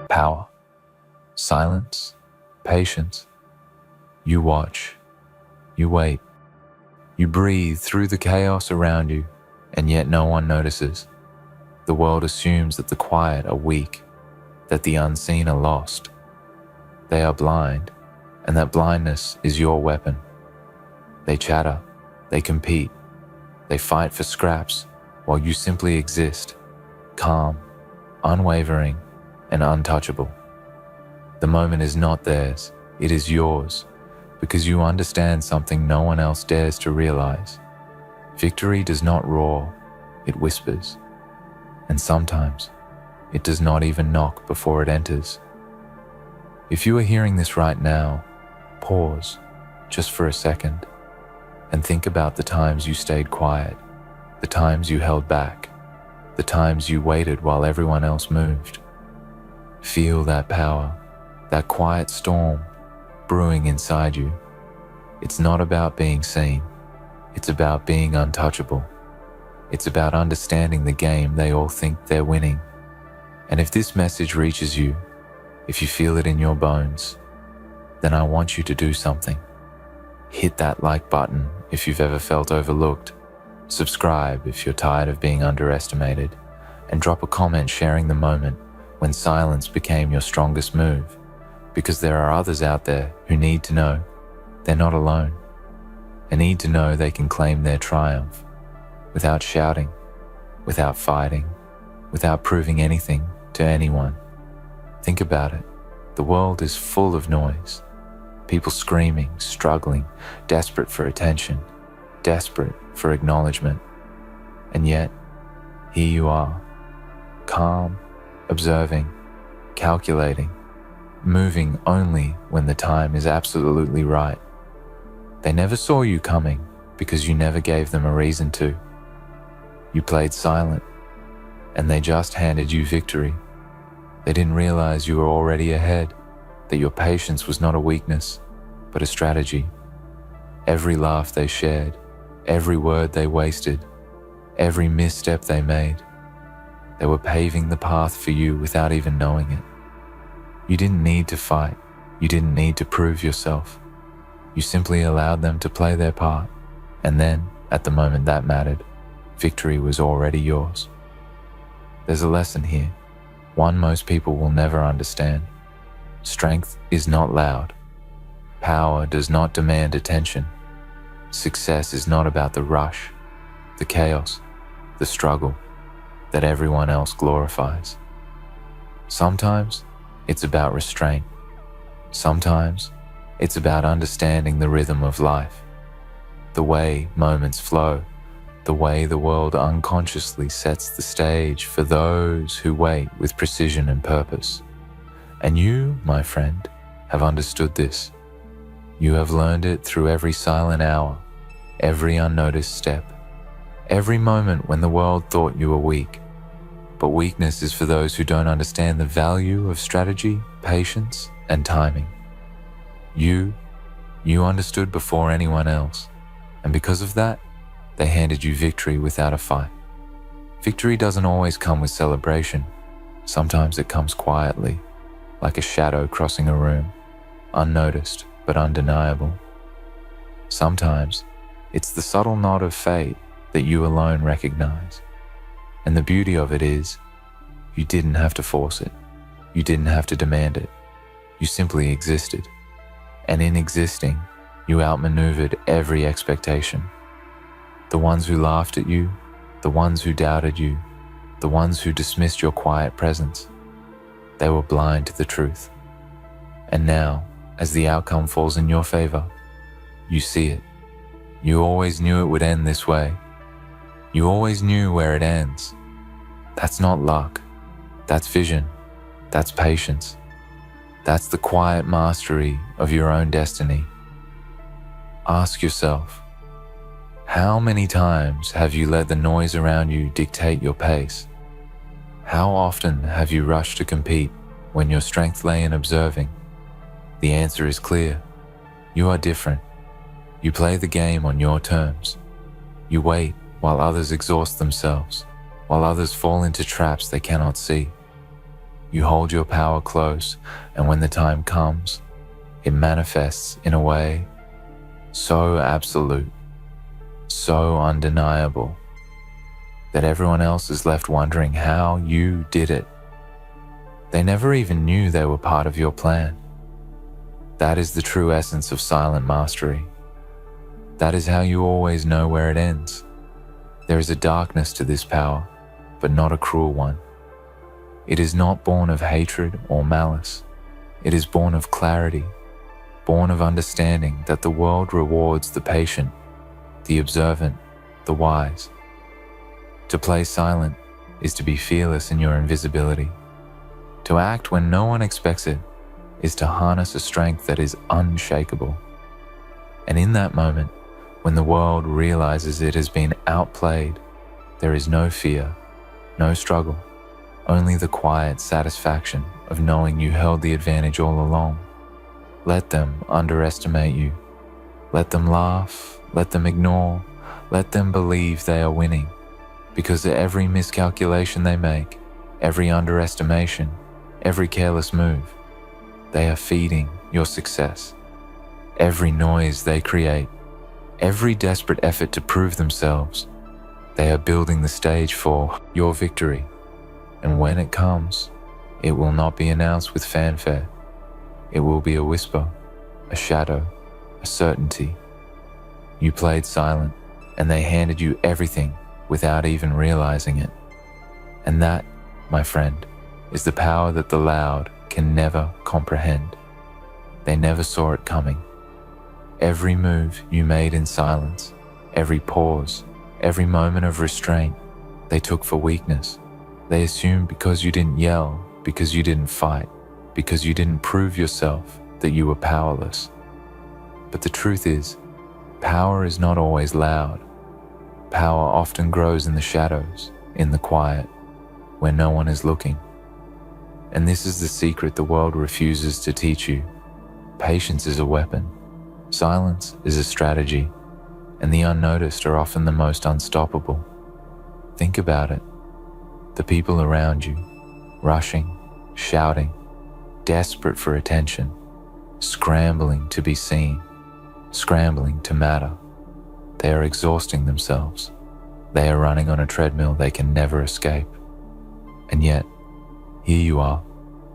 Power, silence, patience. You watch, you wait, you breathe through the chaos around you, and yet no one notices. The world assumes that the quiet are weak, that the unseen are lost. They are blind, and that blindness is your weapon. They chatter, they compete, they fight for scraps, while you simply exist, calm, unwavering, and untouchable. The moment is not theirs, it is yours, because you understand something no one else dares to realize. Victory does not roar, it whispers. And sometimes, it does not even knock before it enters. If you are hearing this right now, pause, just for a second, and think about the times you stayed quiet, the times you held back, the times you waited while everyone else moved. Feel that power, that quiet storm brewing inside you. It's not about being seen, it's about being untouchable. It's about understanding the game they all think they're winning. And if this message reaches you, if you feel it in your bones, then I want you to do something. Hit that like button if you've ever felt overlooked, subscribe if you're tired of being underestimated, and drop a comment sharing the moment when silence became your strongest move, because there are others out there who need to know they're not alone, and need to know they can claim their triumph without shouting, without fighting, without proving anything to anyone. Think about it. The world is full of noise. People screaming, struggling, desperate for attention, desperate for acknowledgement. And yet, here you are, calm, observing, calculating, moving only when the time is absolutely right. They never saw you coming because you never gave them a reason to. You played silent, and they just handed you victory. They didn't realize you were already ahead, that your patience was not a weakness, but a strategy. Every laugh they shared, every word they wasted, every misstep they made, they were paving the path for you without even knowing it. You didn't need to fight. You didn't need to prove yourself. You simply allowed them to play their part, and then, at the moment that mattered, victory was already yours. There's a lesson here, one most people will never understand. Strength is not loud. Power does not demand attention. Success is not about the rush, the chaos, the struggle that everyone else glorifies. Sometimes it's about restraint. Sometimes it's about understanding the rhythm of life, the way moments flow, the way the world unconsciously sets the stage for those who wait with precision and purpose. And you, my friend, have understood this. You have learned it through every silent hour, every unnoticed step, every moment when the world thought you were weak. But weakness is for those who don't understand the value of strategy, patience, and timing. You understood before anyone else, and because of that, they handed you victory without a fight. Victory doesn't always come with celebration. Sometimes it comes quietly, like a shadow crossing a room, unnoticed but undeniable. Sometimes it's the subtle nod of fate that you alone recognize. And the beauty of it is, you didn't have to force it. You didn't have to demand it. You simply existed. And in existing, you outmaneuvered every expectation. The ones who laughed at you, the ones who doubted you, the ones who dismissed your quiet presence, they were blind to the truth. And now, as the outcome falls in your favor, you see it. You always knew it would end this way. You always knew where it ends. That's not luck. That's vision. That's patience. That's the quiet mastery of your own destiny. Ask yourself, how many times have you let the noise around you dictate your pace? How often have you rushed to compete when your strength lay in observing? The answer is clear. You are different. You play the game on your terms. You wait while others exhaust themselves, while others fall into traps they cannot see. You hold your power close, and when the time comes, it manifests in a way so absolute, so undeniable, that everyone else is left wondering how you did it. They never even knew they were part of your plan. That is the true essence of silent mastery. That is how you always know where it ends. There is a darkness to this power, but not a cruel one. It is not born of hatred or malice. It is born of clarity, born of understanding that the world rewards the patient, the observant, the wise. To play silent is to be fearless in your invisibility. To act when no one expects it is to harness a strength that is unshakable. And in that moment, when the world realizes it has been outplayed, there is no fear, no struggle, only the quiet satisfaction of knowing you held the advantage all along. Let them underestimate you. Let them laugh, let them ignore, let them believe they are winning, because every miscalculation they make, every underestimation, every careless move, they are feeding your success. Every noise they create, every desperate effort to prove themselves, they are building the stage for your victory. And when it comes, it will not be announced with fanfare. It will be a whisper, a shadow, a certainty. You played silent, and they handed you everything without even realizing it. And that, my friend, is the power that the loud can never comprehend. They never saw it coming. Every move you made in silence, every pause, every moment of restraint, they took for weakness. They assumed because you didn't yell, because you didn't fight, because you didn't prove yourself, that you were powerless. But the truth is, power is not always loud. Power often grows in the shadows, in the quiet, where no one is looking. And this is the secret the world refuses to teach you. Patience is a weapon. Silence is a strategy, and the unnoticed are often the most unstoppable. Think about it. The people around you, rushing, shouting, desperate for attention, scrambling to be seen, scrambling to matter. They are exhausting themselves. They are running on a treadmill they can never escape. And yet, here you are,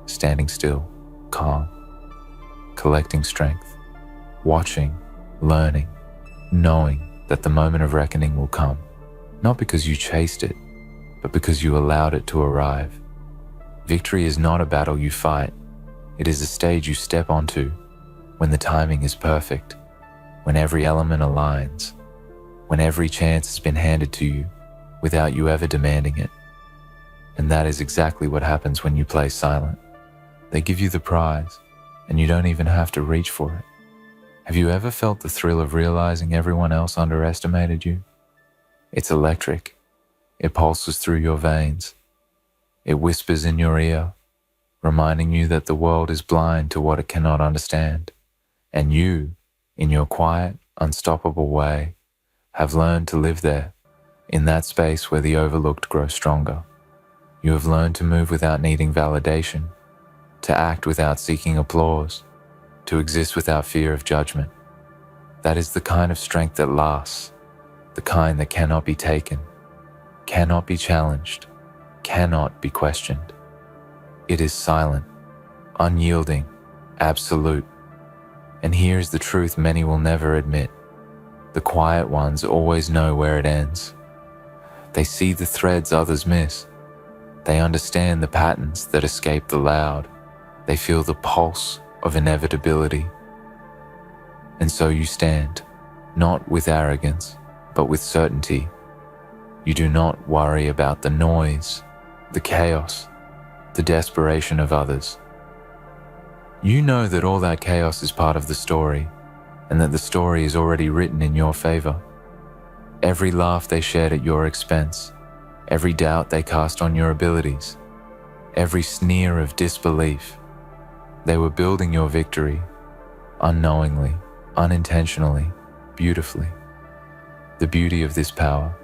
standing still, calm, collecting strength, watching, learning, knowing that the moment of reckoning will come, not because you chased it, but because you allowed it to arrive. Victory is not a battle you fight. It is a stage you step onto when the timing is perfect, when every element aligns, when every chance has been handed to you without you ever demanding it. And that is exactly what happens when you play silent. They give you the prize, and you don't even have to reach for it. Have you ever felt the thrill of realizing everyone else underestimated you? It's electric. It pulses through your veins. It whispers in your ear, reminding you that the world is blind to what it cannot understand. And you, in your quiet, unstoppable way, have learned to live there, in that space where the overlooked grow stronger. You have learned to move without needing validation, to act without seeking applause, to exist without fear of judgment. That is the kind of strength that lasts, the kind that cannot be taken, cannot be challenged, cannot be questioned. It is silent, unyielding, absolute. And here's the truth many will never admit. The quiet ones always know where it ends. They see the threads others miss. They understand the patterns that escape the loud. They feel the pulse of inevitability. And so you stand, not with arrogance, but with certainty. You do not worry about the noise, the chaos, the desperation of others. You know that all that chaos is part of the story, and that the story is already written in your favor. Every laugh they shared at your expense, every doubt they cast on your abilities, every sneer of disbelief, they were building your victory, unknowingly, unintentionally, beautifully. The beauty of this power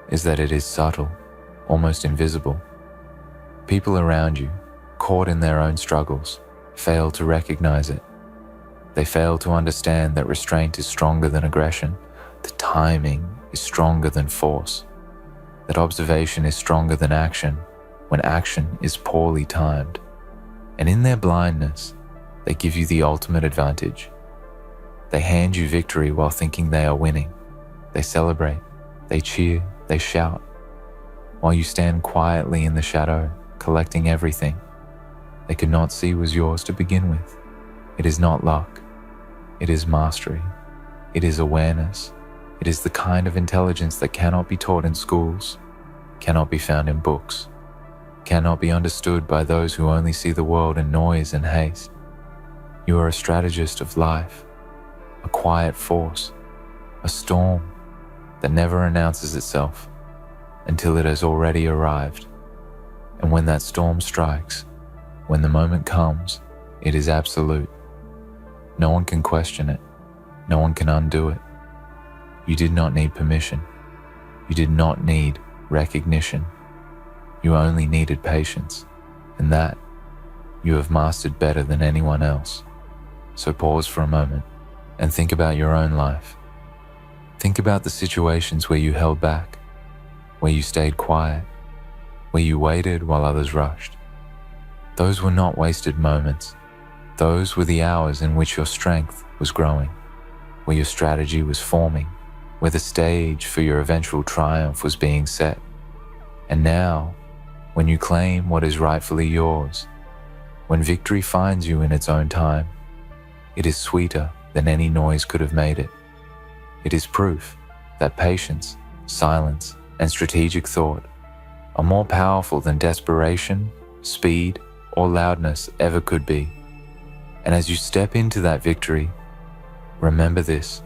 is that it is subtle, almost invisible. People around you, caught in their own struggles, fail to recognize it. They fail to understand that restraint is stronger than aggression, that timing is stronger than force, that observation is stronger than action when action is poorly timed. And in their blindness, they give you the ultimate advantage. They hand you victory while thinking they are winning. They celebrate, they cheer, they shout, while you stand quietly in the shadow, collecting everything they could not see was yours to begin with. It is not luck. It is mastery. It is awareness. It is the kind of intelligence that cannot be taught in schools, cannot be found in books, cannot be understood by those who only see the world in noise and haste. You are a strategist of life, a quiet force, a storm that never announces itself until it has already arrived. And when that storm strikes, when the moment comes, it is absolute. No one can question it. No one can undo it. You did not need permission. You did not need recognition. You only needed patience, and that you have mastered better than anyone else. So pause for a moment and think about your own life. Think about the situations where you held back, where you stayed quiet, where you waited while others rushed. Those were not wasted moments. Those were the hours in which your strength was growing, where your strategy was forming, where the stage for your eventual triumph was being set. And now, when you claim what is rightfully yours, when victory finds you in its own time, it is sweeter than any noise could have made it. It is proof that patience, silence, and strategic thought are more powerful than desperation, speed, or loudness ever could be. And as you step into that victory, remember this: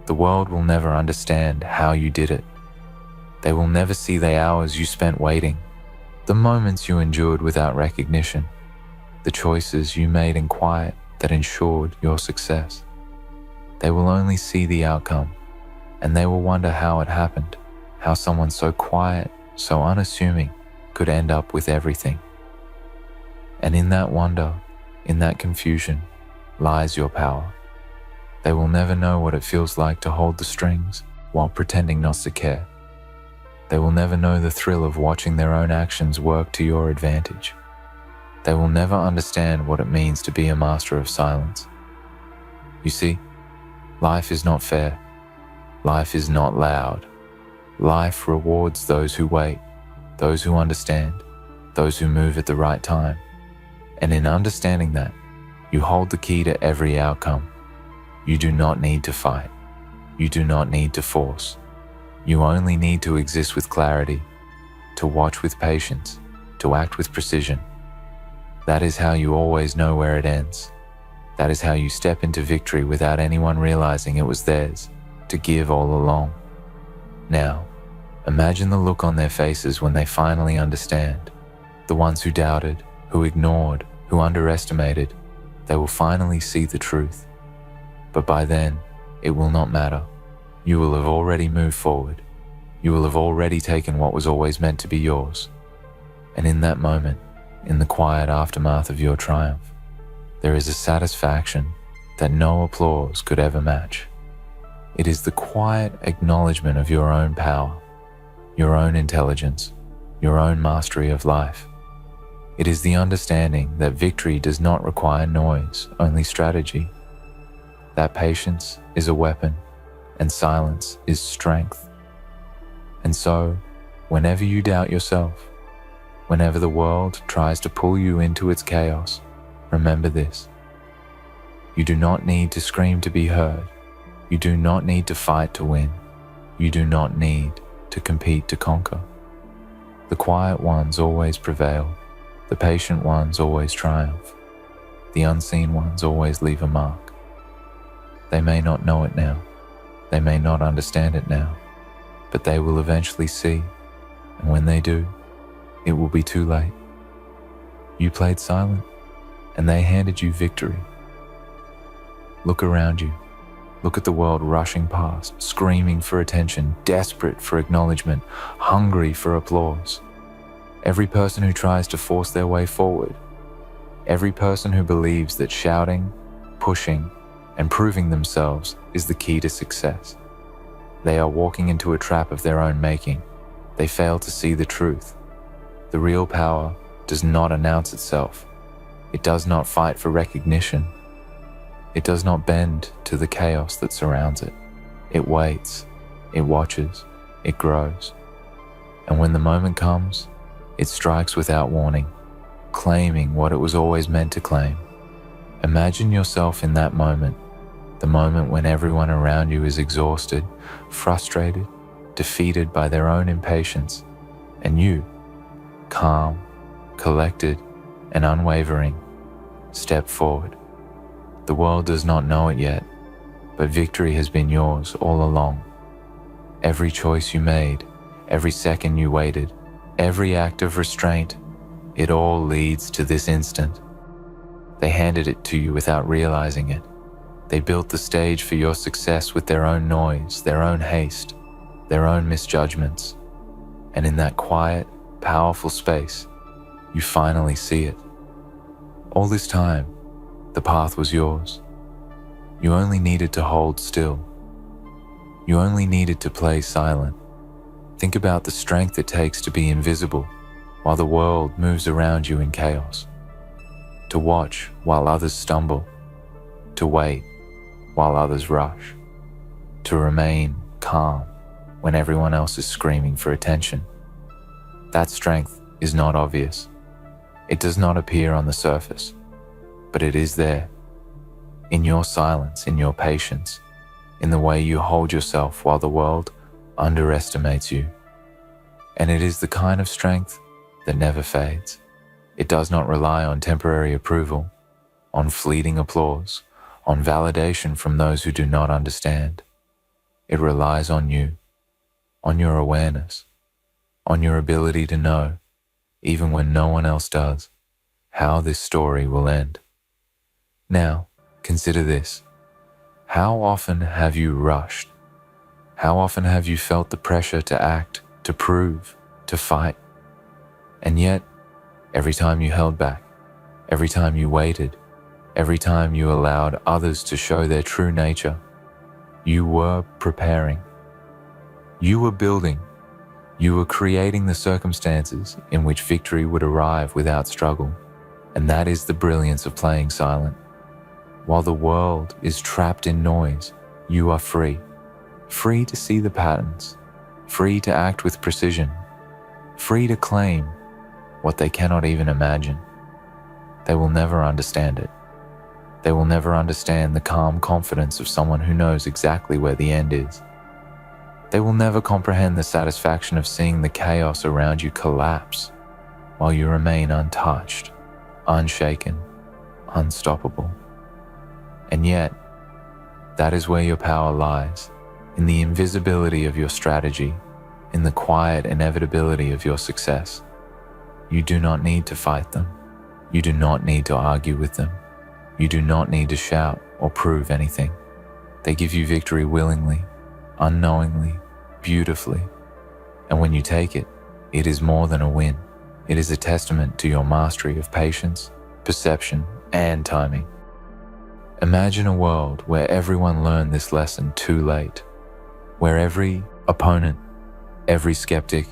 the world will never understand how you did it. They will never see the hours you spent waiting, the moments you endured without recognition, the choices you made in quiet that ensured your success. They will only see the outcome, and they will wonder how it happened, how someone so quiet, so unassuming, could end up with everything. And in that wonder, in that confusion, lies your power. They will never know what it feels like to hold the strings while pretending not to care. They will never know the thrill of watching their own actions work to your advantage. They will never understand what it means to be a master of silence. You see, life is not fair. Life is not loud. Life rewards those who wait, those who understand, those who move at the right time. And in understanding that, you hold the key to every outcome. You do not need to fight. You do not need to force. You only need to exist with clarity, to watch with patience, to act with precision. That is how you always know where it ends. That is how you step into victory without anyone realizing it was theirs to give all along. Now, imagine the look on their faces when they finally understand. The ones who doubted, who ignored, who underestimated, they will finally see the truth. But by then, it will not matter. You will have already moved forward. You will have already taken what was always meant to be yours. And in that moment, in the quiet aftermath of your triumph, there is a satisfaction that no applause could ever match. It is the quiet acknowledgement of your own power, your own intelligence, your own mastery of life. It is the understanding that victory does not require noise, only strategy. That patience is a weapon, and silence is strength. And so, whenever you doubt yourself, whenever the world tries to pull you into its chaos, remember this: you do not need to scream to be heard. You do not need to fight to win. You do not need to compete to conquer. The quiet ones always prevail. The patient ones always triumph. The unseen ones always leave a mark. They may not know it now. They may not understand it now, but they will eventually see, and when they do, it will be too late. You played silent, and they handed you victory. Look around you. Look at the world rushing past, screaming for attention, desperate for acknowledgement, hungry for applause. every person who tries to force their way forward, every person who believes that shouting, pushing, and proving themselves is the key to success. They are walking into a trap of their own making. They fail to see the truth. The real power does not announce itself. It does not fight for recognition. It does not bend to the chaos that surrounds it. It waits, it watches, it grows. And when the moment comes, it strikes without warning, claiming what it was always meant to claim. Imagine yourself in that moment, the moment when everyone around you is exhausted, frustrated, defeated by their own impatience, and you, calm, collected, and unwavering, step forward. The world does not know it yet, but victory has been yours all along. Every choice you made, every second you waited, every act of restraint, it all leads to this instant. They handed it to you without realizing it. They built the stage for your success with their own noise, their own haste, their own misjudgments. And in that quiet, powerful space, you finally see it. All this time, the path was yours. You only needed to hold still. You only needed to play silent. Think about the strength it takes to be invisible while the world moves around you in chaos. To watch while others stumble. To wait while others rush. To remain calm when everyone else is screaming for attention. That strength is not obvious. It does not appear on the surface, but it is there. In your silence, in your patience, in the way you hold yourself while the world underestimates you. And it is the kind of strength that never fades. It does not rely on temporary approval, on fleeting applause, on validation from those who do not understand. It relies on you, on your awareness, on your ability to know, even when no one else does, how this story will end. Now, consider this. How often have you rushed? How often have you felt the pressure to act, to prove, to fight? And yet, every time you held back, every time you waited, every time you allowed others to show their true nature, you were preparing. You were building. You were creating the circumstances in which victory would arrive without struggle. And that is the brilliance of playing silent. While the world is trapped in noise, you are free. Free to see the patterns. Free to act with precision. Free to claim what they cannot even imagine. They will never understand it. They will never understand the calm confidence of someone who knows exactly where the end is. They will never comprehend the satisfaction of seeing the chaos around you collapse while you remain untouched, unshaken, unstoppable. And yet, that is where your power lies, in the invisibility of your strategy, in the quiet inevitability of your success. You do not need to fight them. You do not need to argue with them. You do not need to shout or prove anything. They give you victory willingly, unknowingly, beautifully. And when you take it, it is more than a win. It is a testament to your mastery of patience, perception, and timing. Imagine a world where everyone learned this lesson too late, where every opponent, every skeptic,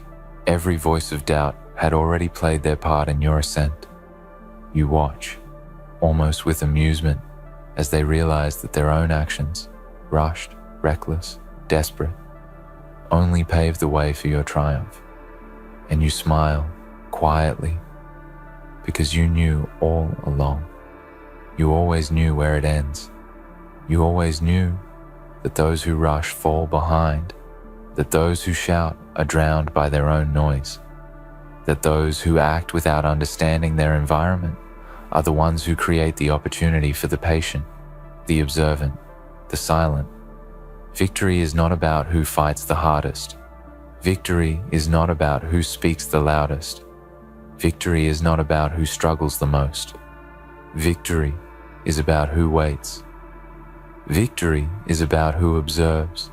every voice of doubt had already played their part in your ascent. You watch, almost with amusement, as they realize that their own actions, rushed, reckless, desperate, only paved the way for your triumph. And you smile quietly because you knew all along. You always knew where it ends. You always knew that those who rush fall behind, that those who shout are drowned by their own noise, that those who act without understanding their environment are the ones who create the opportunity for the patient, the observant, the silent. Victory is not about who fights the hardest. Victory is not about who speaks the loudest. Victory is not about who struggles the most. Victory is about who waits. Victory is about who observes.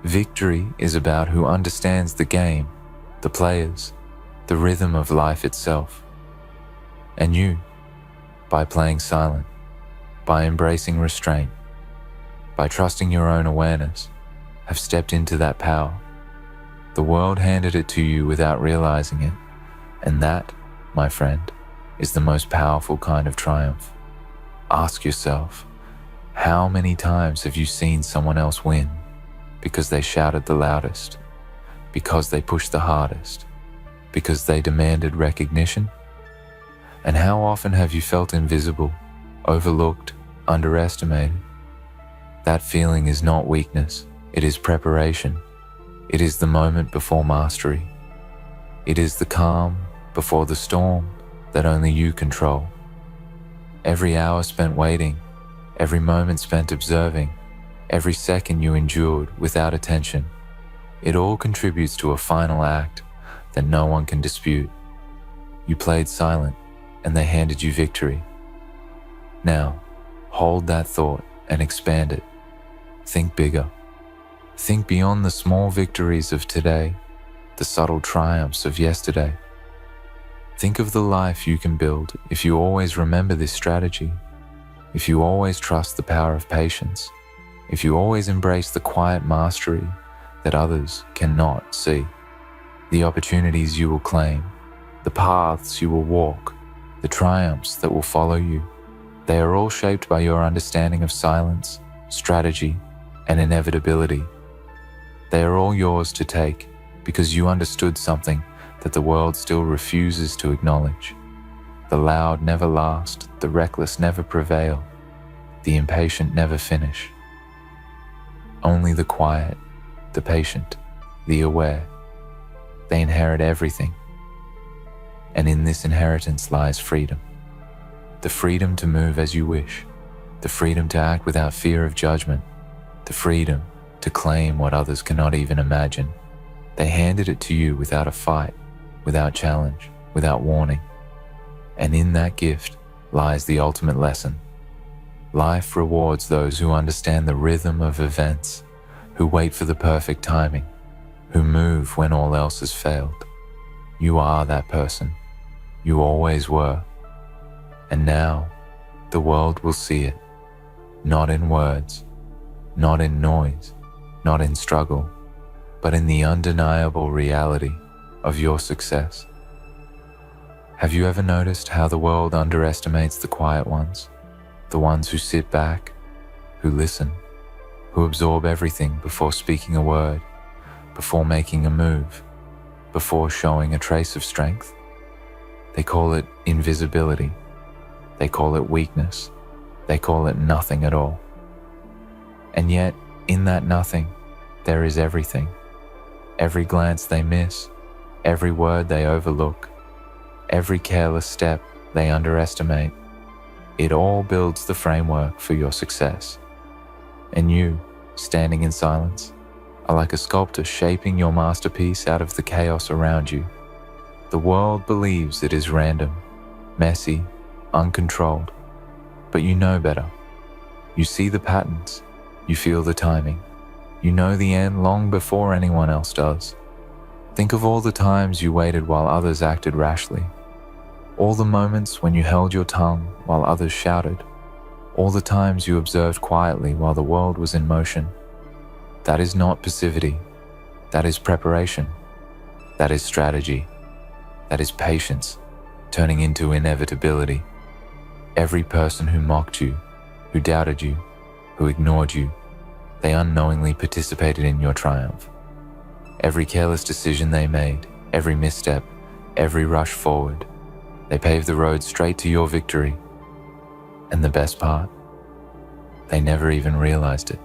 Victory is about who understands the game, the players, the rhythm of life itself. And you, by playing silent, by embracing restraint, by trusting your own awareness, have stepped into that power. The world handed it to you without realizing it, and that, my friend, is the most powerful kind of triumph. Ask yourself, how many times have you seen someone else win because they shouted the loudest, because they pushed the hardest, because they demanded recognition? And how often have you felt invisible, overlooked, underestimated? That feeling is not weakness, it is preparation. It is the moment before mastery. It is the calm before the storm that only you control. Every hour spent waiting, every moment spent observing, every second you endured without attention, it all contributes to a final act that no one can dispute. You played silent, and they handed you victory. Now, hold that thought and expand it. Think bigger. Think beyond the small victories of today, the subtle triumphs of yesterday. Think of the life you can build if you always remember this strategy, if you always trust the power of patience, if you always embrace the quiet mastery that others cannot see. The opportunities you will claim, the paths you will walk, the triumphs that will follow you, they are all shaped by your understanding of silence, strategy, and inevitability. They are all yours to take because you understood something that the world still refuses to acknowledge. The loud never last, the reckless never prevail, the impatient never finish. Only the quiet, the patient, the aware, they inherit everything. And in this inheritance lies freedom. The freedom to move as you wish, the freedom to act without fear of judgment, the freedom to claim what others cannot even imagine. They handed it to you without a fight, without challenge, without warning. And in that gift lies the ultimate lesson. Life rewards those who understand the rhythm of events, who wait for the perfect timing, who move when all else has failed. You are that person. You always were. And now, the world will see it, not in words, not in noise, not in struggle, but in the undeniable reality of your success. Have you ever noticed how the world underestimates the quiet ones, the ones who sit back, who listen, who absorb everything before speaking a word, before making a move, before showing a trace of strength? They call it invisibility. They call it weakness. They call it nothing at all. And yet, in that nothing, there is everything. Every glance they miss, every word they overlook, every careless step they underestimate, it all builds the framework for your success. And you, standing in silence, are like a sculptor shaping your masterpiece out of the chaos around you. The world believes it is random, messy, uncontrolled, but you know better. You see the patterns, you feel the timing, you know the end long before anyone else does. Think of all the times you waited while others acted rashly, all the moments when you held your tongue while others shouted, all the times you observed quietly while the world was in motion. That is not passivity, that is preparation, that is strategy, that is patience turning into inevitability. Every person who mocked you, who doubted you, who ignored you, they unknowingly participated in your triumph. Every careless decision they made, every misstep, every rush forward, they paved the road straight to your victory. And the best part? They never even realized it.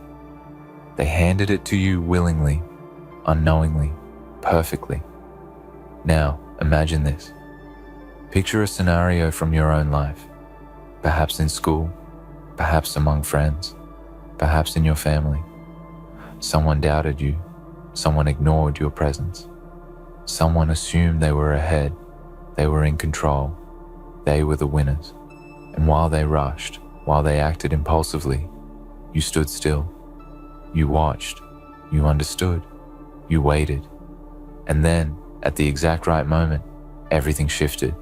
They handed it to you willingly, unknowingly, perfectly. Now, imagine this. Picture a scenario from your own life, perhaps in school, perhaps among friends, perhaps in your family. Someone doubted you, someone ignored your presence. Someone assumed they were ahead, they were in control, they were the winners. And while they rushed, while they acted impulsively, you stood still. You watched, you understood, you waited. And then, at the exact right moment, everything shifted.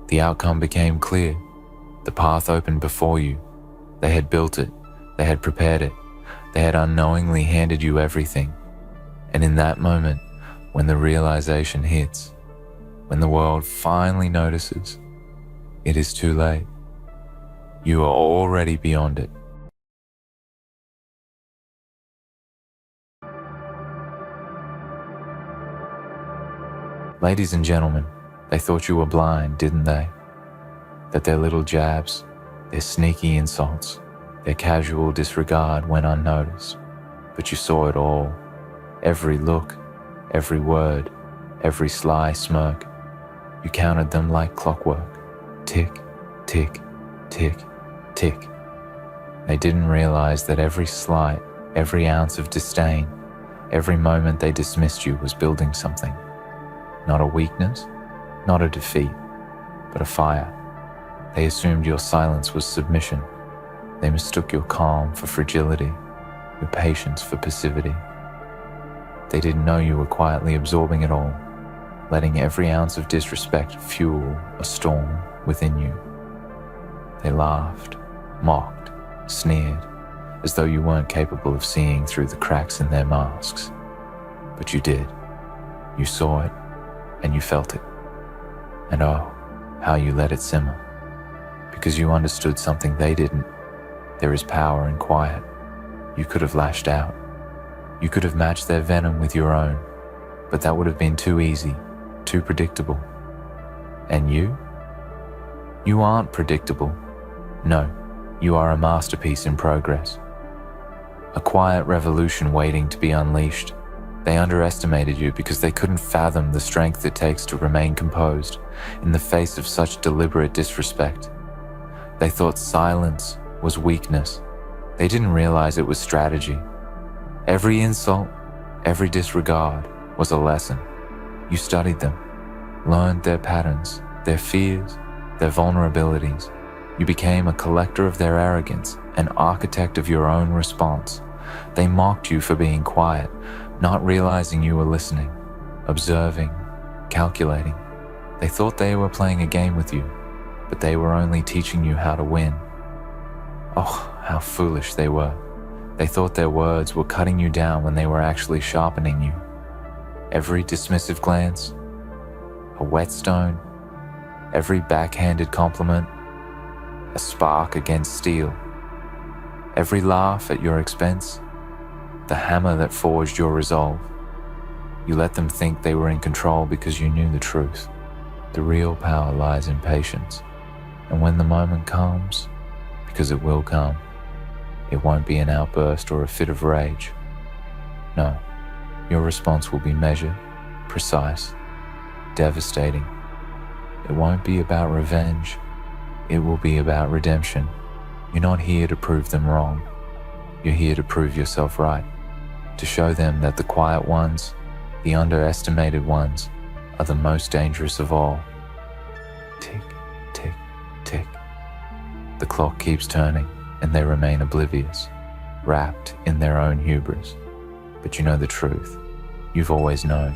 The outcome became clear. The path opened before you. They had built it. They had prepared it. They had unknowingly handed you everything. And in that moment, when the realization hits, when the world finally notices, it is too late. You are already beyond it. Ladies and gentlemen, they thought you were blind, didn't they? That their little jabs, their sneaky insults, their casual disregard went unnoticed. But you saw it all. Every look, every word, every sly smirk. You counted them like clockwork. Tick, tick, tick, tick. They didn't realize that every slight, every ounce of disdain, every moment they dismissed you was building something. Not a weakness, not a defeat, but a fire. They assumed your silence was submission. They mistook your calm for fragility, your patience for passivity. They didn't know you were quietly absorbing it all, letting every ounce of disrespect fuel a storm within you. They laughed, mocked, sneered, as though you weren't capable of seeing through the cracks in their masks. But you did. You saw it, and you felt it. And oh, how you let it simmer. Because you understood something they didn't. There is power in quiet. You could have lashed out. You could have matched their venom with your own, but that would have been too easy, too predictable. And you? You aren't predictable. No, you are a masterpiece in progress. A quiet revolution waiting to be unleashed. They underestimated you because they couldn't fathom the strength it takes to remain composed in the face of such deliberate disrespect. They thought silence was weakness. They didn't realize it was strategy. Every insult, every disregard was a lesson. You studied them, learned their patterns, their fears, their vulnerabilities. You became a collector of their arrogance, an architect of your own response. They mocked you for being quiet, not realizing you were listening, observing, calculating. They thought they were playing a game with you, but they were only teaching you how to win. Oh, how foolish they were. They thought their words were cutting you down when they were actually sharpening you. Every dismissive glance, a whetstone, every backhanded compliment, a spark against steel. Every laugh at your expense, the hammer that forged your resolve. You let them think they were in control because you knew the truth. The real power lies in patience. And when the moment comes, because it will come, it won't be an outburst or a fit of rage. No, your response will be measured, precise, devastating. It won't be about revenge. It will be about redemption. You're not here to prove them wrong. You're here to prove yourself right, to show them that the quiet ones, the underestimated ones, are the most dangerous of all. Tick, tick, tick. The clock keeps turning, and they remain oblivious, wrapped in their own hubris. But you know the truth. You've always known.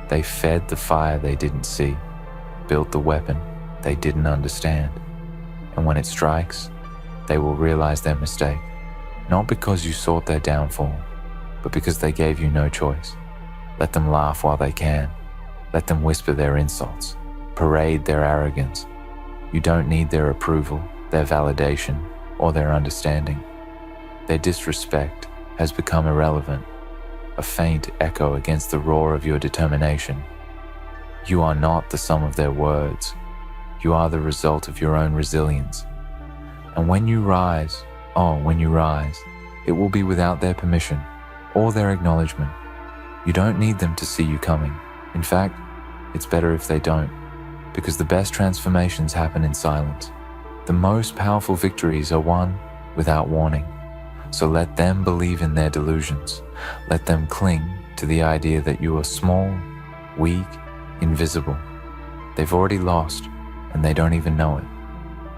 They fed the fire they didn't see, built the weapon they didn't understand. And when it strikes, they will realize their mistake, not because you sought their downfall, but because they gave you no choice. Let them laugh while they can. Let them whisper their insults, parade their arrogance. You don't need their approval, their validation, or their understanding. Their disrespect has become irrelevant, a faint echo against the roar of your determination. You are not the sum of their words. You are the result of your own resilience. And when you rise, it will be without their permission or their acknowledgement. You don't need them to see you coming. In fact, it's better if they don't, because the best transformations happen in silence. The most powerful victories are won without warning. So let them believe in their delusions. Let them cling to the idea that you are small, weak, invisible. They've already lost, and they don't even know it.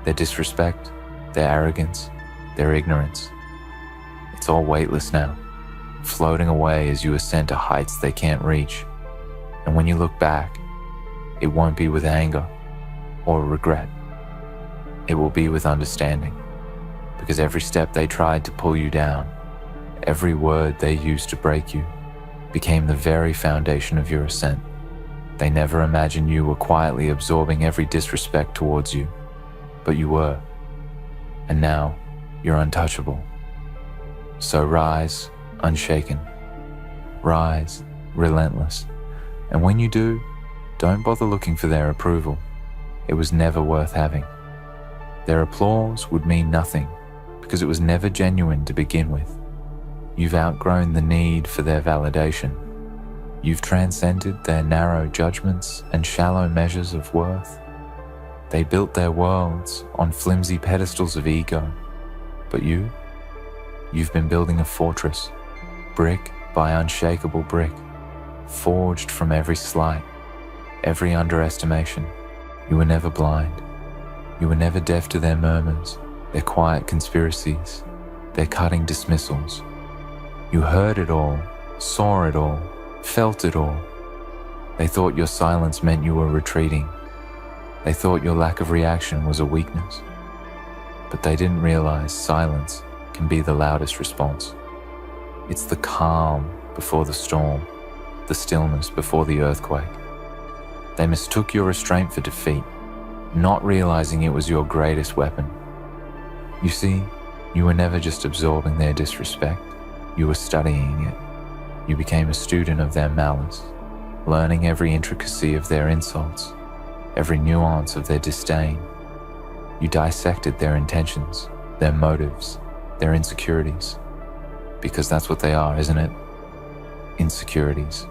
Their disrespect, their arrogance, their ignorance. It's all weightless now, floating away as you ascend to heights they can't reach. And when you look back, It won't be with anger or regret. It will be with understanding, because every step they tried to pull you down, every word they used to break you, became the very foundation of your ascent. They never imagined you were quietly absorbing every disrespect towards you, but you were. And now, you're untouchable. So rise, unshaken. Rise, relentless. And when you do, don't bother looking for their approval. It was never worth having. Their applause would mean nothing, because it was never genuine to begin with. You've outgrown the need for their validation. You've transcended their narrow judgments and shallow measures of worth. They built their worlds on flimsy pedestals of ego. But you've been building a fortress, brick by unshakable brick, forged from every slight, every underestimation. You were never blind. You were never deaf to their murmurs, their quiet conspiracies, their cutting dismissals. You heard it all, saw it all, felt it all. They thought your silence meant you were retreating. They thought your lack of reaction was a weakness. But they didn't realize silence can be the loudest response. It's the calm before the storm, the stillness before the earthquake. They mistook your restraint for defeat, not realizing it was your greatest weapon. You see, you were never just absorbing their disrespect, you were studying it. You became a student of their malice, learning every intricacy of their insults, every nuance of their disdain. You dissected their intentions, their motives, their insecurities. Because that's what they are, isn't it? Insecurities.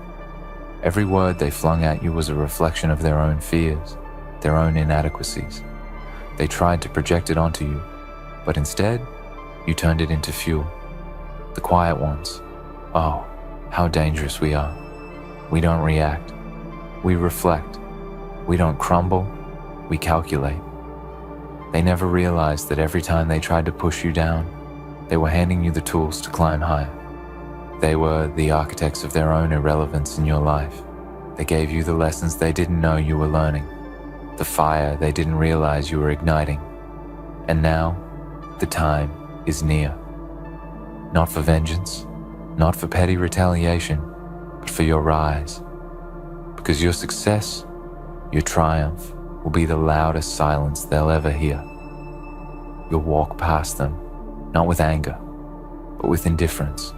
Every word they flung at you was a reflection of their own fears, their own inadequacies. They tried to project it onto you, but instead, you turned it into fuel. The quiet ones. Oh, how dangerous we are. We don't react. We reflect. We don't crumble. We calculate. They never realized that every time they tried to push you down, they were handing you the tools to climb higher. They were the architects of their own irrelevance in your life. They gave you the lessons they didn't know you were learning, the fire they didn't realize you were igniting. And now, the time is near. Not for vengeance, not for petty retaliation, but for your rise. Because your success, your triumph, will be the loudest silence they'll ever hear. You'll walk past them, not with anger, but with indifference.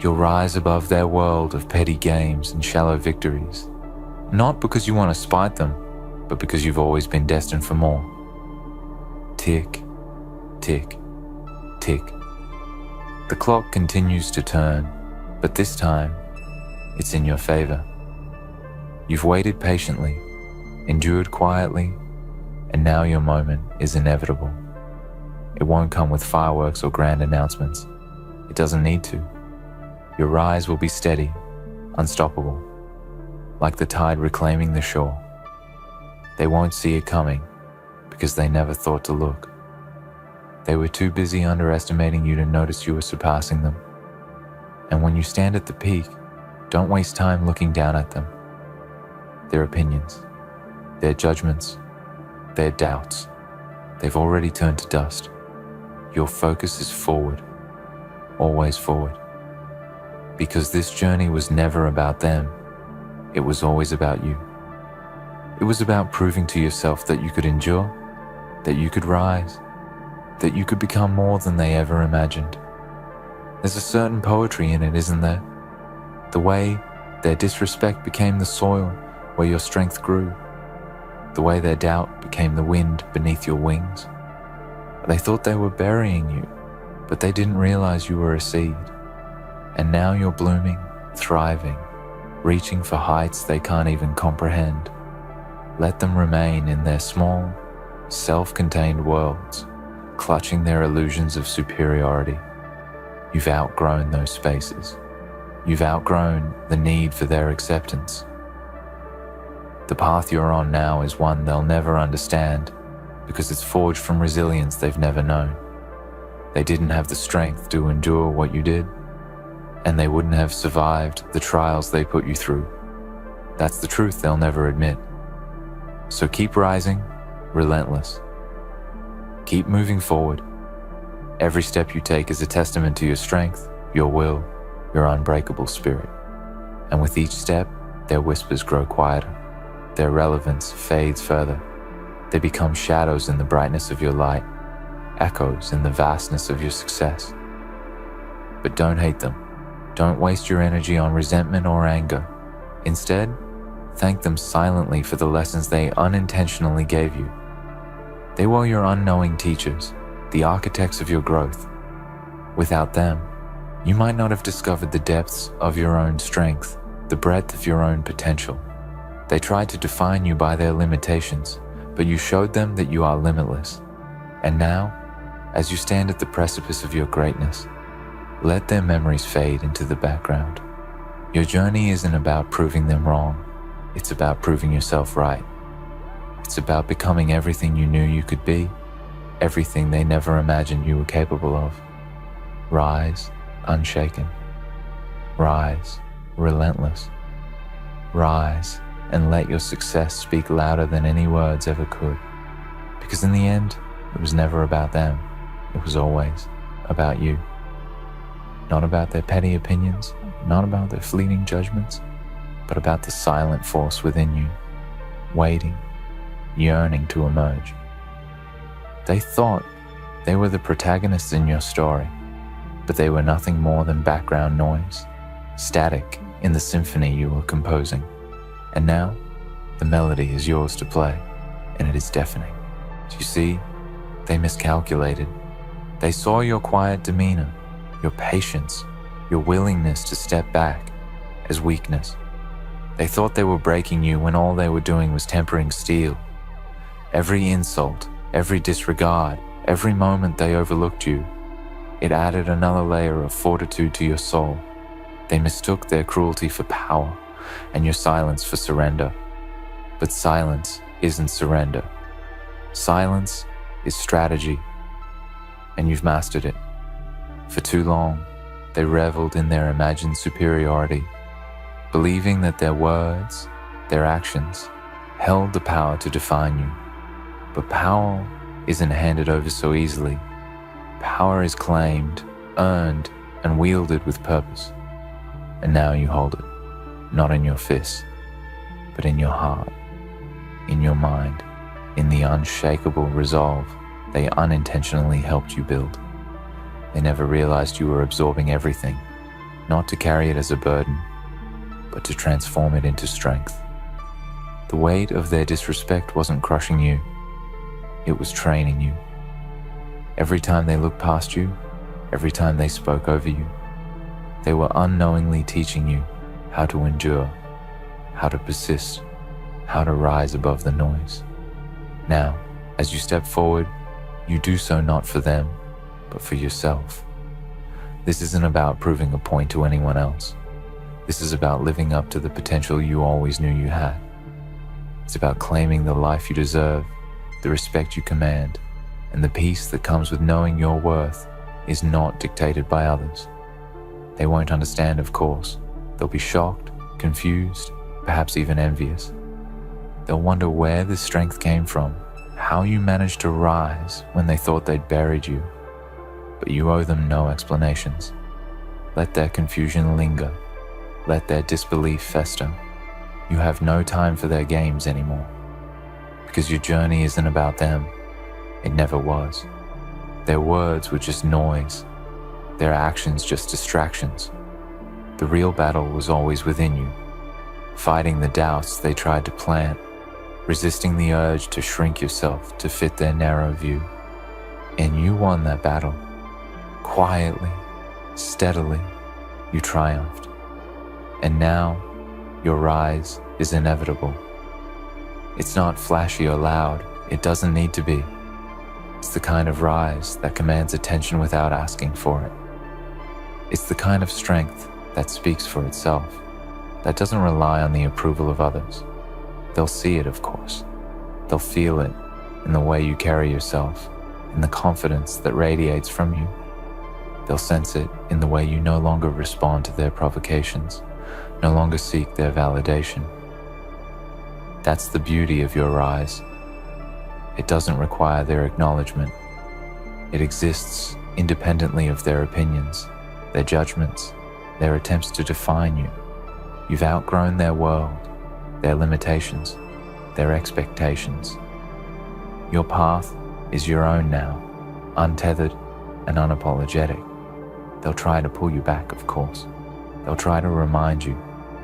You'll rise above their world of petty games and shallow victories, not because you want to spite them, but because you've always been destined for more. Tick, tick, tick. The clock continues to turn, but this time, it's in your favor. You've waited patiently, endured quietly, and now your moment is inevitable. It won't come with fireworks or grand announcements. It doesn't need to. Your rise will be steady, unstoppable, like the tide reclaiming the shore. They won't see it coming because they never thought to look. They were too busy underestimating you to notice you were surpassing them. And when you stand at the peak, don't waste time looking down at them. Their opinions, their judgments, their doubts, they've already turned to dust. Your focus is forward, always forward. Because this journey was never about them, it was always about you. It was about proving to yourself that you could endure, that you could rise, that you could become more than they ever imagined. There's a certain poetry in it, isn't there? The way their disrespect became the soil where your strength grew, the way their doubt became the wind beneath your wings. They thought they were burying you, but they didn't realize you were a seed. And now you're blooming, thriving, reaching for heights they can't even comprehend. Let them remain in their small, self-contained worlds, clutching their illusions of superiority. You've outgrown those spaces. You've outgrown the need for their acceptance. The path you're on now is one they'll never understand because it's forged from resilience they've never known. They didn't have the strength to endure what you did, and they wouldn't have survived the trials they put you through. That's the truth they'll never admit. So keep rising, relentless. Keep moving forward. Every step you take is a testament to your strength, your will, your unbreakable spirit. And with each step, their whispers grow quieter. Their relevance fades further. They become shadows in the brightness of your light, echoes in the vastness of your success. But don't hate them. Don't waste your energy on resentment or anger. Instead, thank them silently for the lessons they unintentionally gave you. They were your unknowing teachers, the architects of your growth. Without them, you might not have discovered the depths of your own strength, the breadth of your own potential. They tried to define you by their limitations, but you showed them that you are limitless. And now, as you stand at the precipice of your greatness, let their memories fade into the background. Your journey isn't about proving them wrong. It's about proving yourself right. It's about becoming everything you knew you could be, everything they never imagined you were capable of. Rise, unshaken. Rise, relentless. Rise, and let your success speak louder than any words ever could. Because in the end, it was never about them. It was always about you. Not about their petty opinions, not about their fleeting judgments, but about the silent force within you, waiting, yearning to emerge. They thought they were the protagonists in your story, but they were nothing more than background noise, static in the symphony you were composing. And now, the melody is yours to play, and it is deafening. You see, they miscalculated. They saw your quiet demeanor, your patience, your willingness to step back as weakness. They thought they were breaking you when all they were doing was tempering steel. Every insult, every disregard, every moment they overlooked you, it added another layer of fortitude to your soul. They mistook their cruelty for power and your silence for surrender. But silence isn't surrender. Silence is strategy, and you've mastered it. For too long, they reveled in their imagined superiority, believing that their words, their actions, held the power to define you. But power isn't handed over so easily. Power is claimed, earned, and wielded with purpose. And now you hold it, not in your fists, but in your heart, in your mind, in the unshakable resolve they unintentionally helped you build. They never realized you were absorbing everything, not to carry it as a burden, but to transform it into strength. The weight of their disrespect wasn't crushing you, it was training you. Every time they looked past you, every time they spoke over you, they were unknowingly teaching you how to endure, how to persist, how to rise above the noise. Now, as you step forward, you do so not for them, but for yourself. This isn't about proving a point to anyone else. This is about living up to the potential you always knew you had. It's about claiming the life you deserve, the respect you command, and the peace that comes with knowing your worth is not dictated by others. They won't understand, of course. They'll be shocked, confused, perhaps even envious. They'll wonder where this strength came from, how you managed to rise when they thought they'd buried you. But you owe them no explanations. Let their confusion linger. Let their disbelief fester. You have no time for their games anymore. Because your journey isn't about them. It never was. Their words were just noise. Their actions just distractions. The real battle was always within you, fighting the doubts they tried to plant, resisting the urge to shrink yourself to fit their narrow view. And you won that battle. Quietly, steadily, you triumphed. And now, your rise is inevitable. It's not flashy or loud. It doesn't need to be. It's the kind of rise that commands attention without asking for it. It's the kind of strength that speaks for itself, that doesn't rely on the approval of others. They'll see it, of course. They'll feel it in the way you carry yourself, in the confidence that radiates from you. They'll sense it in the way you no longer respond to their provocations, no longer seek their validation. That's the beauty of your rise. It doesn't require their acknowledgement. It exists independently of their opinions, their judgments, their attempts to define you. You've outgrown their world, their limitations, their expectations. Your path is your own now, untethered and unapologetic. They'll try to pull you back, of course. They'll try to remind you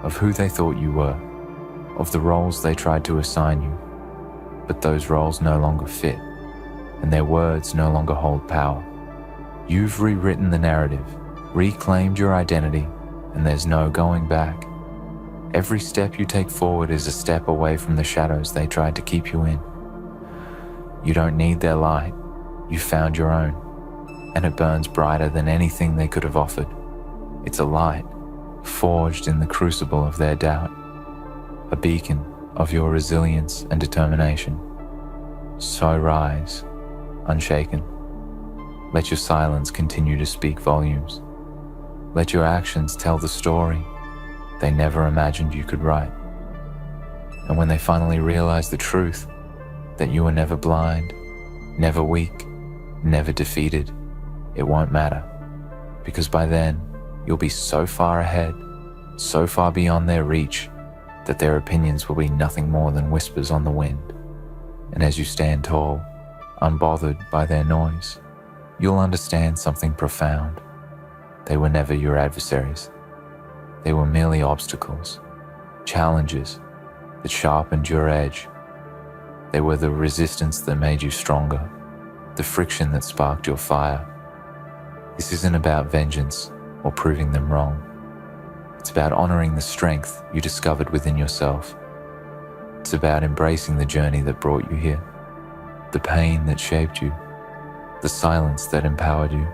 of who they thought you were, of the roles they tried to assign you. But those roles no longer fit, and their words no longer hold power. You've rewritten the narrative, reclaimed your identity, and there's no going back. Every step you take forward is a step away from the shadows they tried to keep you in. You don't need their light. You found your own, and it burns brighter than anything they could have offered. It's a light forged in the crucible of their doubt, a beacon of your resilience and determination. So rise, unshaken. Let your silence continue to speak volumes. Let your actions tell the story they never imagined you could write. And when they finally realize the truth, that you were never blind, never weak, never defeated, it won't matter. Because by then, you'll be so far ahead, so far beyond their reach, that their opinions will be nothing more than whispers on the wind. And as you stand tall, unbothered by their noise, you'll understand something profound. They were never your adversaries. They were merely obstacles, challenges that sharpened your edge. They were the resistance that made you stronger, the friction that sparked your fire. This isn't about vengeance or proving them wrong. It's about honoring the strength you discovered within yourself. It's about embracing the journey that brought you here, the pain that shaped you, the silence that empowered you.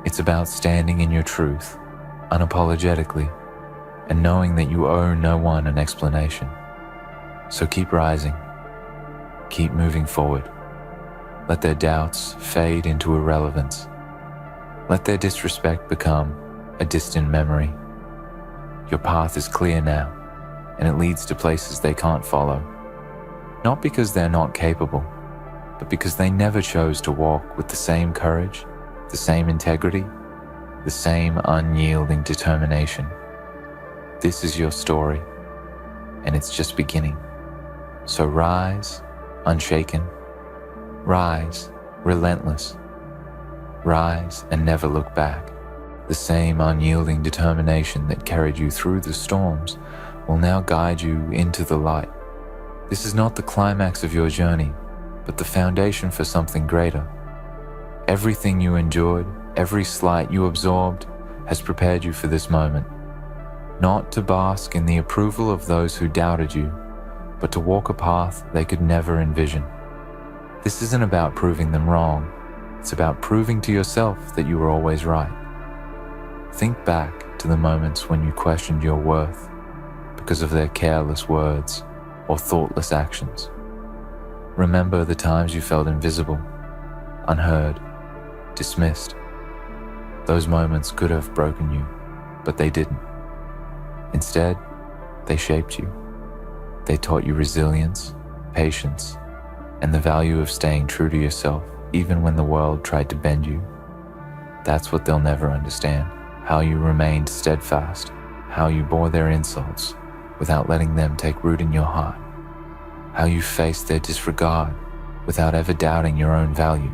It's about standing in your truth, unapologetically, and knowing that you owe no one an explanation. So keep rising, keep moving forward. Let their doubts fade into irrelevance. Let their disrespect become a distant memory. Your path is clear now, and it leads to places they can't follow. Not because they're not capable, but because they never chose to walk with the same courage, the same integrity, the same unyielding determination. This is your story, and it's just beginning. So rise, unshaken. Rise, relentless. Rise and never look back. The same unyielding determination that carried you through the storms will now guide you into the light. This is not the climax of your journey, but the foundation for something greater. Everything you endured, every slight you absorbed, has prepared you for this moment. Not to bask in the approval of those who doubted you, but to walk a path they could never envision. This isn't about proving them wrong. It's about proving to yourself that you were always right. Think back to the moments when you questioned your worth because of their careless words or thoughtless actions. Remember the times you felt invisible, unheard, dismissed. Those moments could have broken you, but they didn't. Instead, they shaped you. They taught you resilience, patience, and the value of staying true to yourself even when the world tried to bend you. That's what they'll never understand. How you remained steadfast, how you bore their insults without letting them take root in your heart, how you faced their disregard without ever doubting your own value.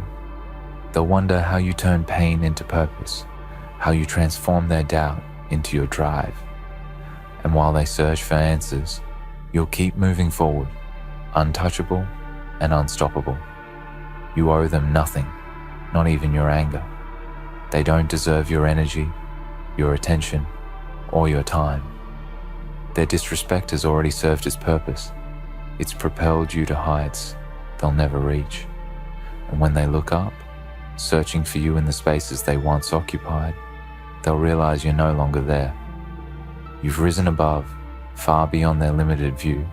They'll wonder how you turned pain into purpose, how you transformed their doubt into your drive. And while they search for answers, you'll keep moving forward, untouchable and unstoppable. You owe them nothing, not even your anger. They don't deserve your energy, your attention, or your time. Their disrespect has already served its purpose. It's propelled you to heights they'll never reach. And when they look up, searching for you in the spaces they once occupied, they'll realize you're no longer there. You've risen above, far beyond their limited view,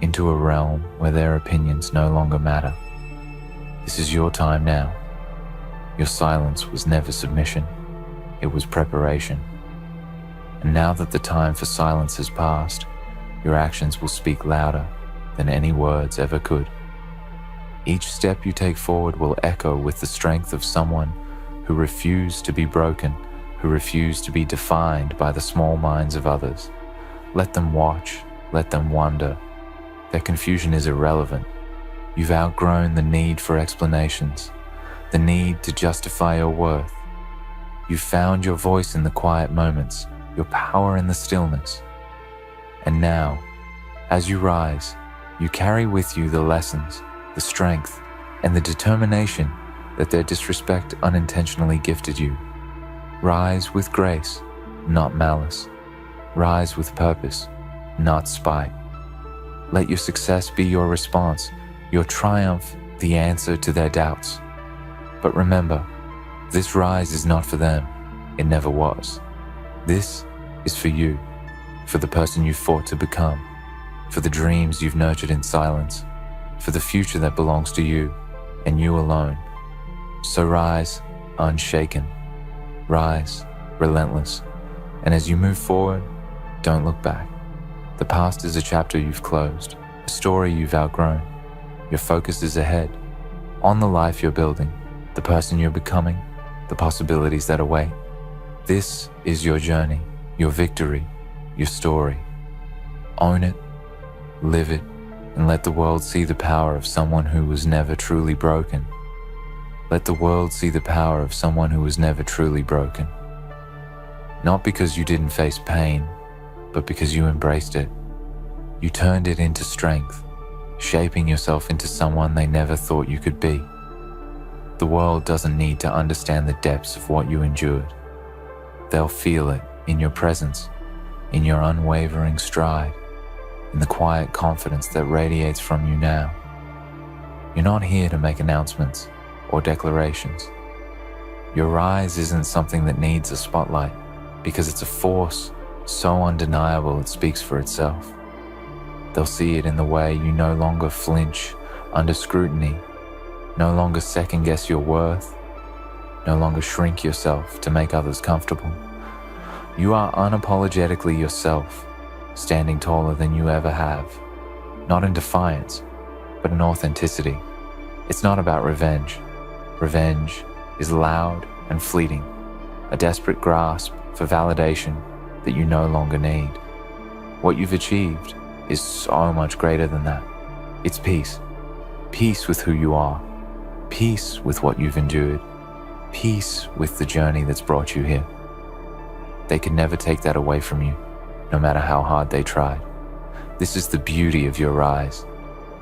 into a realm where their opinions no longer matter. This is your time now. Your silence was never submission, it was preparation. And now that the time for silence has passed, Your actions will speak louder than any words ever could. Each step you take forward will echo with the strength of someone who refused to be broken, who refused to be defined by the small minds of others. Let them watch, let them wonder. Their confusion is irrelevant. You've outgrown the need for explanations, the need to justify your worth. You've found your voice in the quiet moments, your power in the stillness. And now, as you rise, you carry with you the lessons, the strength, and the determination that their disrespect unintentionally gifted you. Rise with grace, not malice. Rise with purpose, not spite. Let your success be your response, your triumph the answer to their doubts. But remember, this rise is not for them. It never was. This is for you, for the person you fought to become, for the dreams you've nurtured in silence, for the future that belongs to you and you alone. So rise unshaken, rise relentless, and as you move forward, don't look back. The past is a chapter you've closed, a story you've outgrown. Your focus is ahead, on the life you're building, the person you're becoming, the possibilities that await. This is your journey, your victory, your story. Own it, live it, and let the world see the power of someone who was never truly broken. Let the world see the power of someone who was never truly broken. Not because you didn't face pain, but because you embraced it. You turned it into strength, shaping yourself into someone they never thought you could be. The world doesn't need to understand the depths of what you endured. They'll feel it in your presence, in your unwavering stride, in the quiet confidence that radiates from you now. You're not here to make announcements or declarations. Your rise isn't something that needs a spotlight, because it's a force so undeniable it speaks for itself. They'll see it in the way you no longer flinch under scrutiny, no longer second-guess your worth, no longer shrink yourself to make others comfortable. You are unapologetically yourself, standing taller than you ever have, not in defiance, but in authenticity. It's not about revenge. Revenge is loud and fleeting, a desperate grasp for validation that you no longer need. What you've achieved is so much greater than that. It's peace. Peace with who you are. Peace with what you've endured. Peace with the journey that's brought you here. They can never take that away from you, no matter how hard they tried. This is the beauty of your rise.